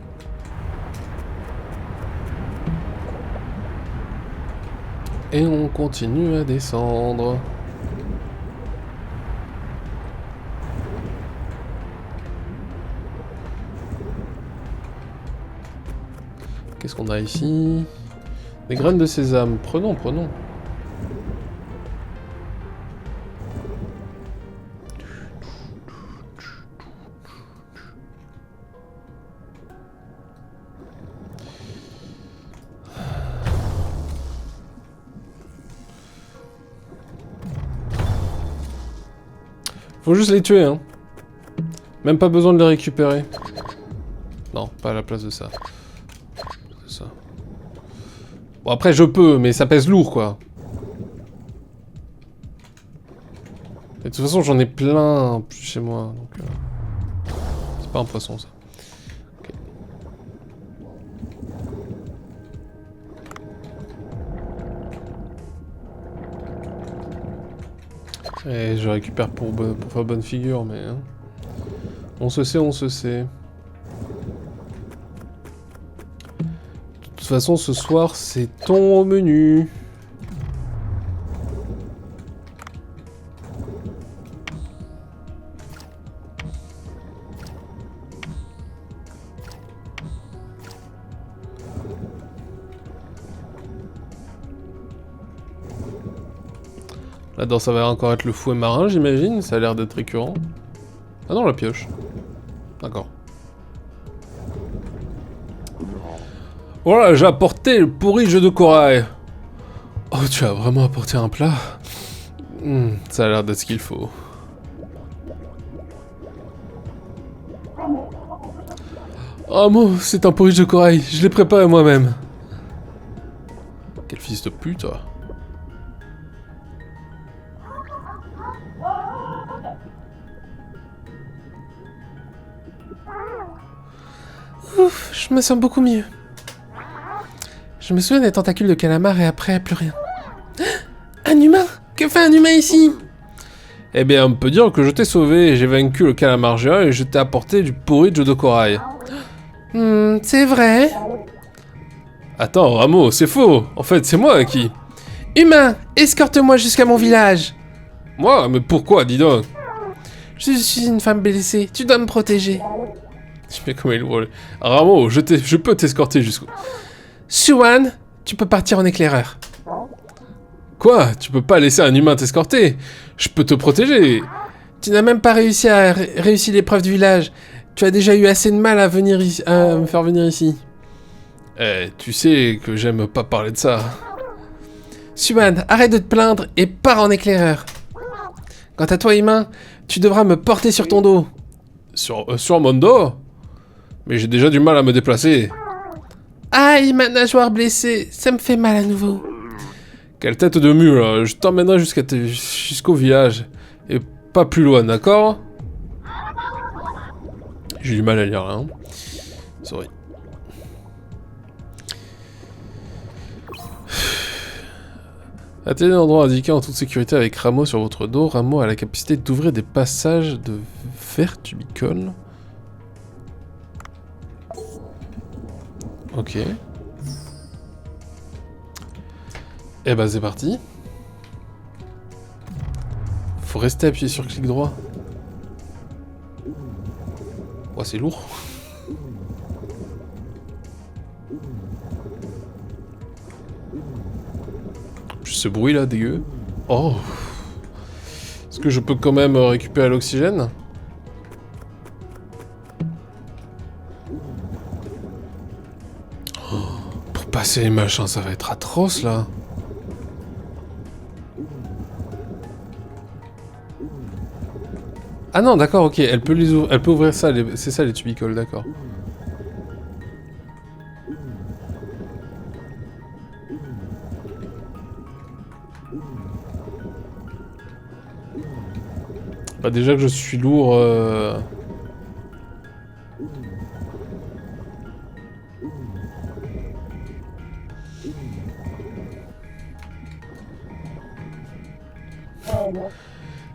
Et on continue à descendre. Qu'est-ce qu'on a ici? Des graines de sésame. Prenons, prenons. Faut juste les tuer, hein. Même pas besoin de les récupérer. Non, pas à la place de ça. C'est ça. Bon, après, je peux, mais ça pèse lourd, quoi. Et de toute façon, j'en ai plein chez moi, donc... C'est pas un poisson, ça. Okay. Et je récupère pour faire bonne figure, mais... Hein. On se sait, on se sait. De toute façon, ce soir, c'est thon au menu. Là-dedans, ça va encore être le fouet marin, j'imagine. Ça a l'air d'être récurrent. Ah non, la pioche. D'accord. Voilà, j'ai apporté le porridge de corail. Oh, tu as vraiment apporté un plat? Ça a l'air d'être ce qu'il faut. Oh mon, c'est un porridge de corail. Je l'ai préparé moi-même. Quel fils de pute, toi. Ouf, je me sens beaucoup mieux. Je me souviens des tentacules de calamar et après, plus rien. Un humain! Que fait un humain ici? Eh bien, on peut dire que je t'ai sauvé, j'ai vaincu le calamar géant et je t'ai apporté du porridge de corail. C'est vrai? Attends, Rameau, c'est faux. En fait, c'est moi qui... Humain, escorte-moi jusqu'à mon village. Moi? Mais pourquoi, dis donc? Je suis une femme blessée, tu dois me protéger. Je fais comme il roule. Rameau, je peux t'escorter jusqu'où... Shuan, tu peux partir en éclaireur. Quoi? Tu peux pas laisser un humain t'escorter? Je peux te protéger. Tu n'as même pas réussi à réussir l'épreuve du village. Tu as déjà eu assez de mal à me faire venir ici. Eh, tu sais que j'aime pas parler de ça. Shuan, arrête de te plaindre et pars en éclaireur. Quant à toi, humain, tu devras me porter sur ton dos. Sur mon dos? Mais j'ai déjà du mal à me déplacer. Aïe, ma nageoire blessée, ça me fait mal à nouveau. Quelle tête de mule, là. Je t'emmènerai jusqu'au village. Et pas plus loin, d'accord? J'ai du mal à lire, là. Hein. Sorry. Atteignez l'endroit indiqué en toute sécurité avec Rameau sur votre dos. Rameau a la capacité d'ouvrir des passages de vertubicole. Ok. Eh ben c'est parti. Faut rester appuyé sur clic droit. Oh, c'est lourd. Juste ce bruit là, dégueu. Oh. Est-ce que je peux quand même récupérer l'oxygène? Oh, pour passer les machins, ça va être atroce là. Ah non, d'accord, ok, elle peut ouvrir ça, c'est ça les tubicoles, d'accord. Bah déjà que je suis lourd...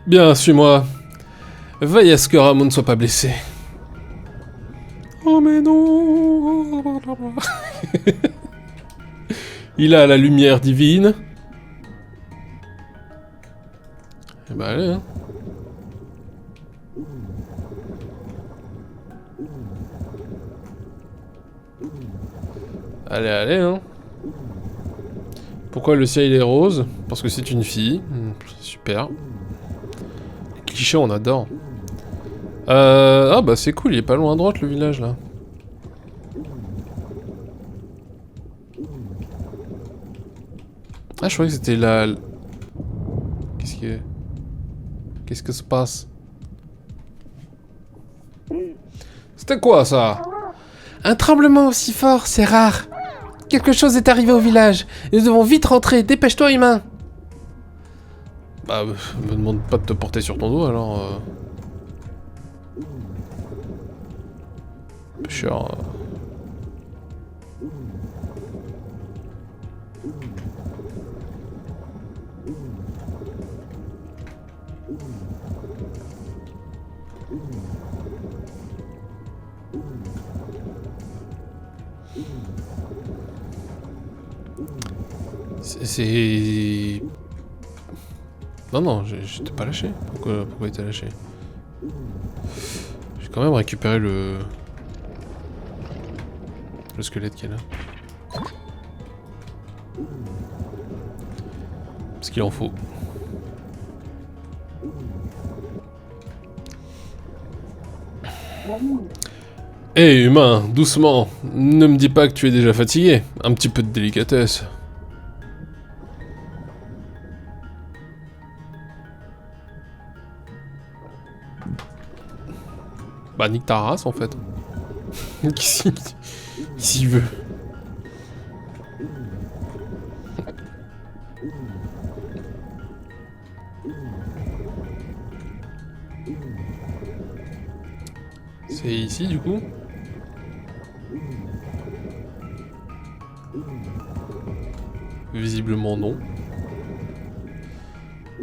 Bien, suis-moi. Veille à ce que Ramon ne soit pas blessé. Oh mais non. Il a la lumière divine. Eh ben allez, hein. Allez, allez, hein. Pourquoi le ciel est rose? Parce que c'est une fille. Super. Les clichés, on adore. Ah bah c'est cool, il est pas loin à droite le village là. Ah je croyais que c'était la... Qu'est-ce que se passe? C'était quoi ça? Un tremblement aussi fort, c'est rare. Quelque chose est arrivé au village. Et nous devons vite rentrer, dépêche-toi humain. Bah me demande pas de te porter sur ton dos alors... Pêcheur... C'est... Non, non, je t'ai pas lâché. Pourquoi il t'a lâché? J'ai quand même récupéré le squelette qui est là. Parce qu'il en faut. Hé humain, doucement. Ne me dis pas que tu es déjà fatigué. Un petit peu de délicatesse. Bah nique ta race en fait. Qui s'y veut. C'est ici du coup? Visiblement non.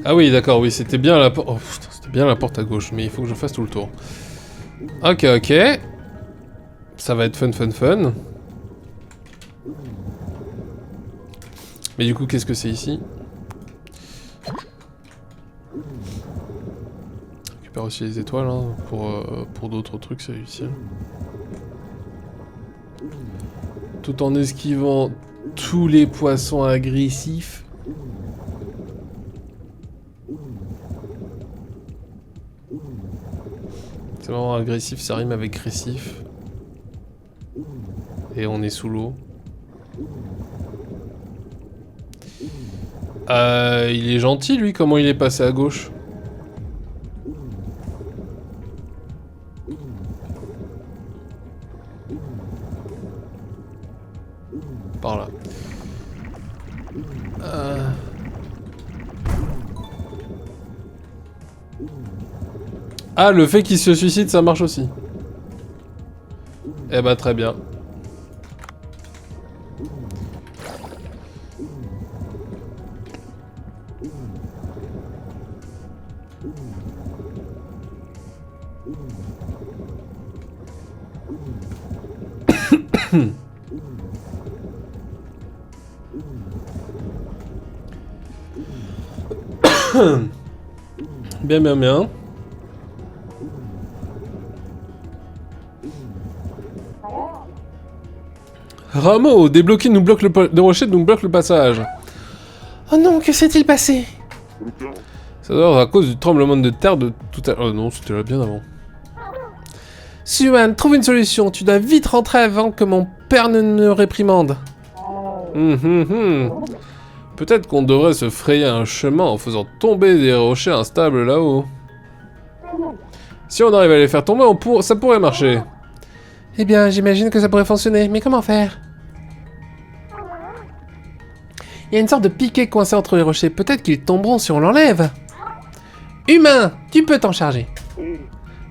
Ah oui, d'accord, oui, c'était bien la porte... Oh putain, c'était bien la porte à gauche, mais il faut que je fasse tout le tour. Ok, ok. Ça va être fun, fun, fun. Mais du coup, qu'est-ce que c'est ici? Je récupère aussi les étoiles, hein, pour d'autres trucs, c'est utile. Tout en esquivant tous les poissons agressifs. C'est vraiment agressif, ça rime avec récif. Et on est sous l'eau. Il est gentil lui, comment il est passé à gauche? Par là. Ah, le fait qu'il se suicide, ça marche aussi. Eh bah très bien. Bien, bien, bien. Rameau, débloqué nous bloque le rocher nous bloque le passage. Oh non, que s'est-il passé? Ça doit être à cause du tremblement de terre de tout à l'heure. Oh non, c'était là bien avant. Suan, trouve une solution. Tu dois vite rentrer avant que mon père ne me réprimande. Peut-être qu'on devrait se frayer un chemin en faisant tomber des rochers instables là-haut. Si on arrive à les faire tomber, ça pourrait marcher. Eh bien, j'imagine que ça pourrait fonctionner, mais comment faire? Il y a une sorte de piquet coincé entre les rochers. Peut-être qu'ils tomberont si on l'enlève. Humain, tu peux t'en charger.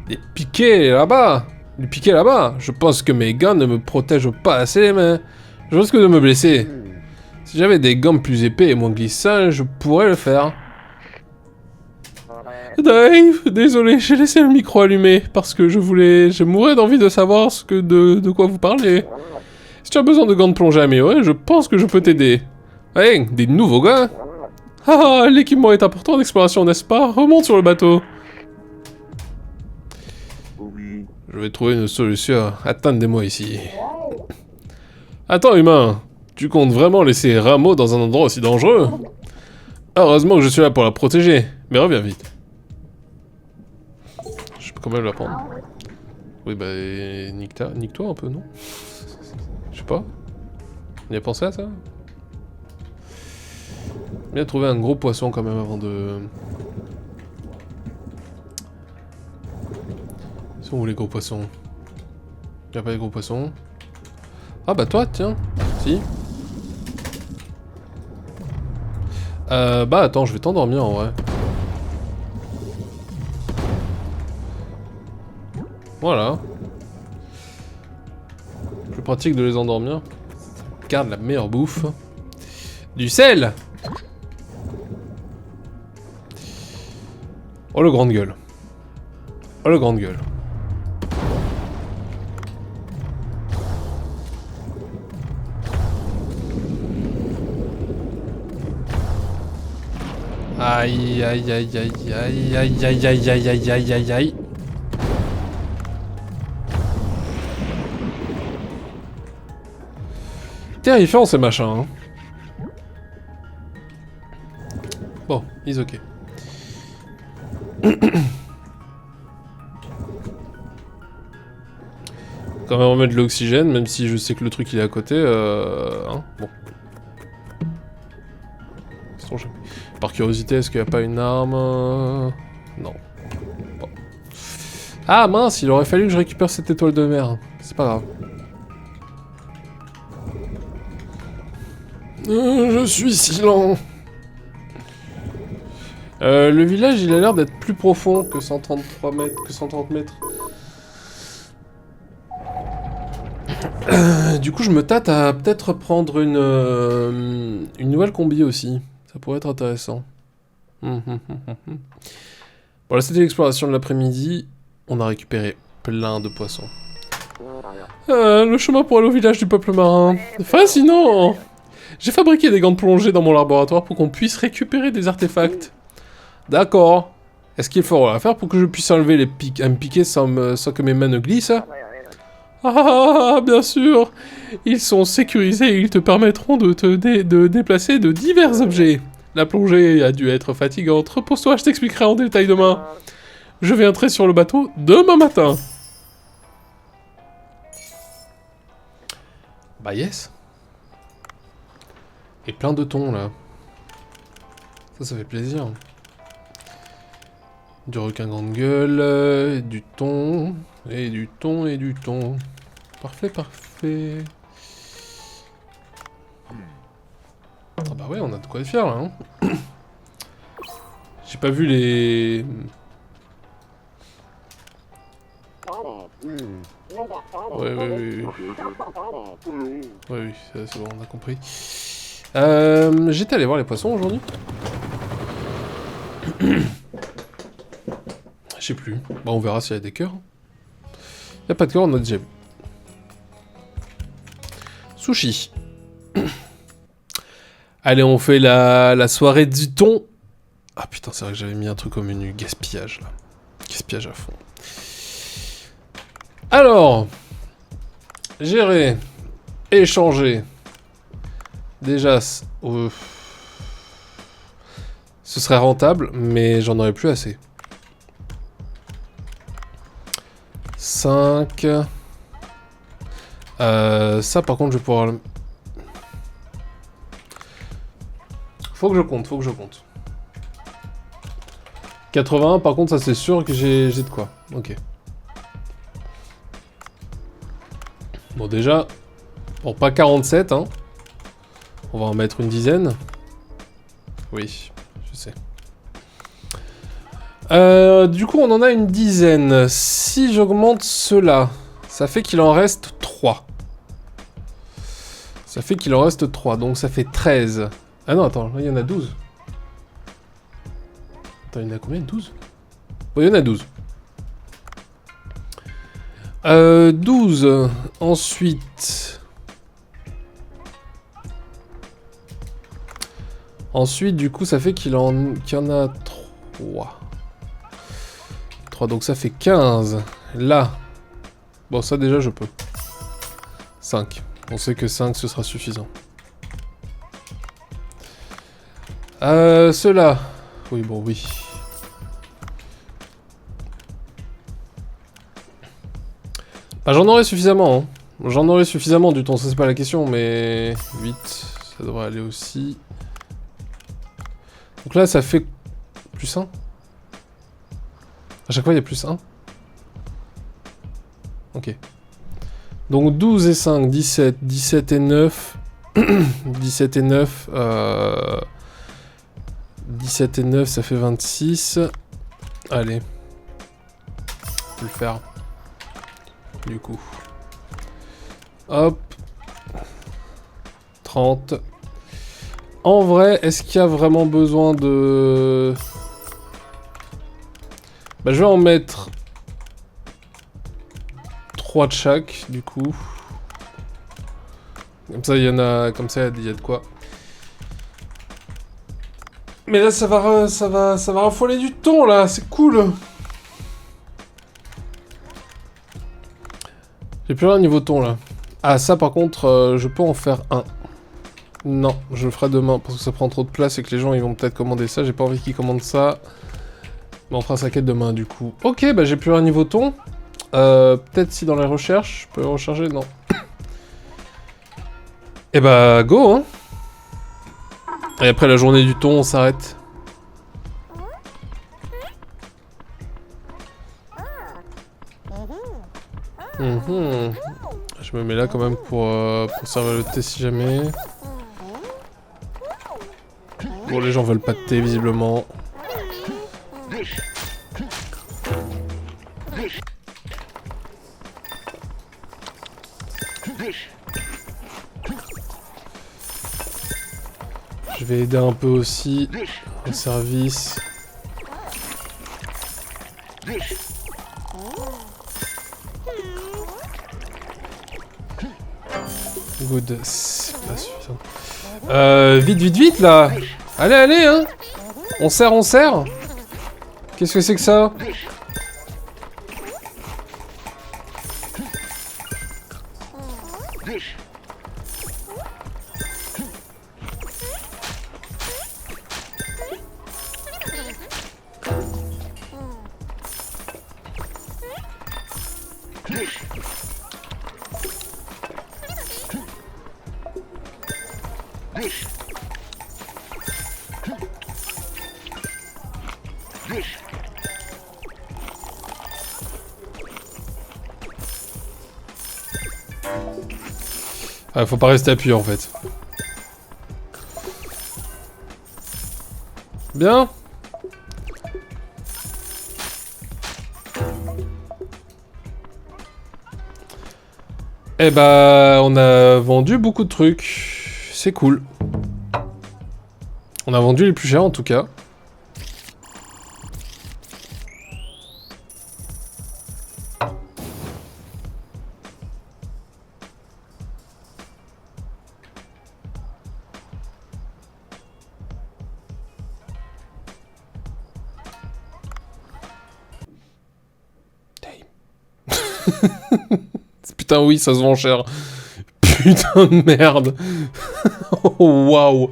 Des piquets là-bas. Des piquets là-bas. Je pense que mes gants ne me protègent pas assez les mains. Je risque de me blesser. Si j'avais des gants plus épais et moins glissants, je pourrais le faire. Dave, désolé, j'ai laissé le micro allumé parce que je mourais d'envie de savoir de quoi vous parlez. Si tu as besoin de gants de plongée améliorés, je pense que je peux t'aider. Hey, des nouveaux gants? Ah, l'équipement est important d'exploration, n'est-ce pas? Remonte sur le bateau. Je vais trouver une solution. Attendez-moi ici. Attends, humain. Tu comptes vraiment laisser Rameau dans un endroit aussi dangereux? Heureusement que je suis là pour la protéger. Mais reviens vite. Je peux quand même la prendre. Oui, bah, nique-toi un peu, non? Je sais pas. On y a pensé à ça? Bien trouver un gros poisson quand même avant de... Ils sont où les gros poissons? Y'a pas les gros poissons? Ah bah toi, tiens. Si. Bah attends, je vais t'endormir en vrai. Voilà. Plus pratique de les endormir. Garde la meilleure bouffe. Du sel! Oh le grande gueule. Oh le grande gueule. Aïe aïe aïe aïe aïe aïe aïe aïe aïe aïe aïe aïe aïe. Terrifiant ces machins, hein. Bon, ils ok. Quand même remettre de l'oxygène, même si je sais que le truc il est à côté, hein, bon. Par curiosité, est-ce qu'il n'y a pas une arme? Non. Bon. Ah mince, il aurait fallu que je récupère cette étoile de mer. C'est pas grave. Je suis si lent. Le village, il a l'air d'être plus profond que 133 mètres, que 130 mètres. Du coup, je me tâte à peut-être prendre une nouvelle combi aussi. Ça pourrait être intéressant. Voilà, c'était l'exploration de l'après-midi. On a récupéré plein de poissons. Le chemin pour aller au village du peuple marin. Fascinant! J'ai fabriqué des gants de plongée dans mon laboratoire pour qu'on puisse récupérer des artefacts. D'accord. Est-ce qu'il faudra faire pour que je puisse enlever les piquets sans que mes mains ne glissent? Ah, bien sûr. Ils sont sécurisés et ils te permettront de déplacer de divers objets. La plongée a dû être fatigante. Repose-toi, je t'expliquerai en détail demain. Je vais entrer sur le bateau demain matin. Bah yes. Et plein de thon là. Ça fait plaisir. Du requin grande gueule, du thon, et du thon, et du thon. Parfait, parfait. Ah bah ouais, on a de quoi être fier là. Hein. J'ai pas vu les... Ouais, oui. Oui, c'est bon, on a compris. J'étais allé voir les poissons aujourd'hui. Je sais plus. Bah, on verra s'il y a des cœurs. Y a pas de cœur, on a déjà vu. Sushi. Allez, on fait la soirée du thon. Ah putain, c'est vrai que j'avais mis un truc au menu. Gaspillage, là. Gaspillage à fond. Alors. Gérer. Échanger. Déjà, ce serait rentable, mais j'en aurais plus assez. 5. Ça, par contre, je vais pouvoir... Faut que je compte. 80, par contre, ça c'est sûr que j'ai de quoi. Ok. Bon, déjà... Bon, pas 47, hein. On va en mettre une dizaine. Oui, je sais. Du coup, on en a une dizaine. Si j'augmente cela, ça fait qu'il en reste 3. Ça fait qu'il en reste 3, donc ça fait 13. Ah non, attends, là, il y en a 12. Attends, il y en a combien? 12? Oui, il y en a 12. 12. Ensuite... Ensuite, du coup, ça fait qu'il y en a 3. 3, donc ça fait 15. Là. Bon, ça déjà, je peux. 5. On sait que 5, ce sera suffisant. Ceux-là. Oui, bon, oui. Bah, j'en aurai suffisamment, hein. J'en aurai suffisamment du thon, ça c'est pas la question, mais... 8, ça devrait aller aussi. Donc là, ça fait... plus 1. À chaque fois, il y a plus 1. Ok. Donc 12 et 5, 17. 17 et 9. 17 et 9. 17 et 9, ça fait 26. Allez. On peut le faire. Du coup. Hop. 30. En vrai, est-ce qu'il y a vraiment besoin de... Bah, je vais en mettre 3 de chaque, du coup. Comme ça, il y en a... Comme ça, il y a de quoi. Mais là, ça va raffoler du thon, là. C'est cool. J'ai plus rien au niveau thon, là. Ah, ça, par contre, je peux en faire un. Non, je le ferai demain, parce que ça prend trop de place et que les gens, ils vont peut-être commander ça. J'ai pas envie qu'ils commandent ça. Mais on fera sa quête demain, du coup. Ok, bah, j'ai plus rien niveau thon. Peut-être si dans les recherches, je peux recharger. Non. Et bah, go, hein. Et après la journée du thon, on s'arrête. Je me mets là quand même pour servir le thé si jamais. Bon, les gens veulent pas de thé, visiblement. Je vais aider un peu aussi au service. Good, c'est pas suffisant. Vite, là. Allez, hein. On serre. Qu'est-ce que c'est que ça? Ah, faut pas rester appuyé en fait. Bien. Eh bah, on a vendu beaucoup de trucs. C'est cool. On a vendu les plus chers en tout cas. Putain, oui, ça se vend cher. Putain de merde. Oh, waouh.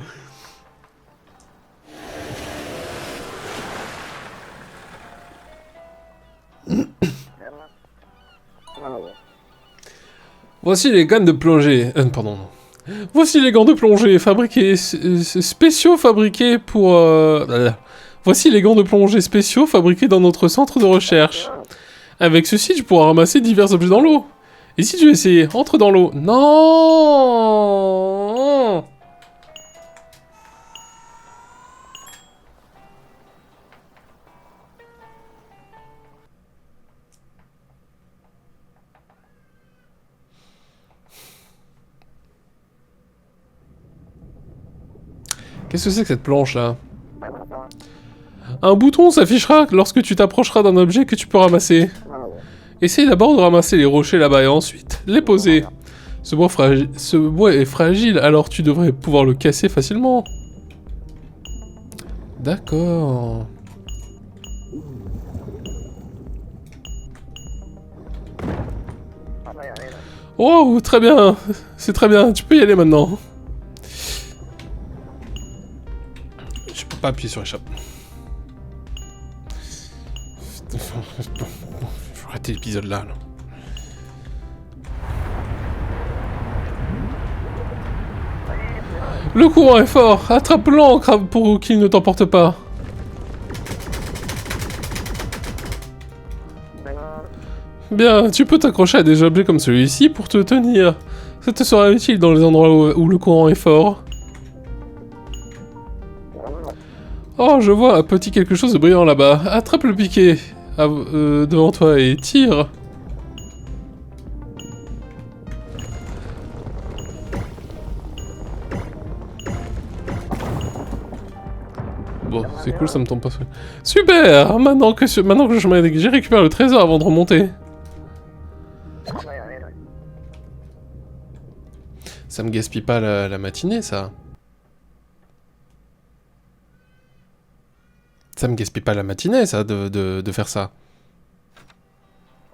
Voici les gants de plongée. Pardon, non. Voici les gants de plongée fabriqués... spéciaux fabriqués pour... Voici les gants de plongée spéciaux fabriqués dans notre centre de recherche. Avec ceci, tu pourras ramasser divers objets dans l'eau. Et si tu veux essayer, entre dans l'eau. Non. Qu'est-ce que c'est que cette planche là? Un bouton s'affichera lorsque tu t'approcheras d'un objet que tu peux ramasser. Essaye d'abord de ramasser les rochers là-bas et ensuite les poser. Ce bois est fragile, alors tu devrais pouvoir le casser facilement. D'accord. Oh, très bien. C'est très bien, tu peux y aller maintenant. Je peux pas appuyer sur échappe. Faut arrêter l'épisode là. Le courant est fort. Attrape l'ancre pour qu'il ne t'emporte pas. Bien, tu peux t'accrocher à des objets comme celui-ci pour te tenir. Ça te sera utile dans les endroits où le courant est fort. Oh, je vois un petit quelque chose de brillant là-bas. Attrape le piquet devant toi et tire. Bon, c'est cool, ça me tombe pas sur... Super! Maintenant que j'ai récupéré le trésor avant de remonter. Ça me gaspille pas la matinée, ça. Ça me gaspille pas la matinée, ça, de faire ça.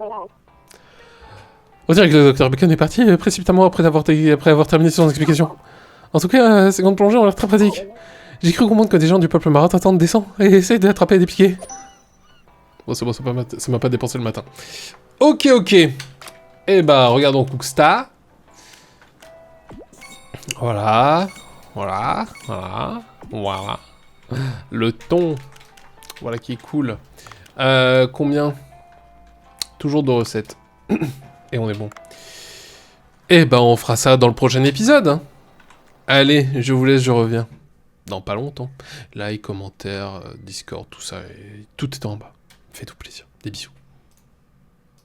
On dirait que le docteur Bacon est parti précipitamment après avoir terminé son explication. En tout cas, ces grandes plongées ont l'air très pratiques. J'ai cru comprendre que des gens du peuple marin t'attendent, descends et essaye d'attraper des piquets. Bon, c'est bon, ça m'a pas dépensé le matin. Ok. Eh bah, regardons Cookstar. Voilà. Le ton. Voilà qui est cool. Combien? Toujours 2 recettes. Et on est bon. Eh ben, on fera ça dans le prochain épisode. Hein. Allez, je vous laisse, je reviens. Dans pas longtemps. Like, commentaires, Discord, tout ça. Tout est en bas. Faites-vous plaisir. Des bisous.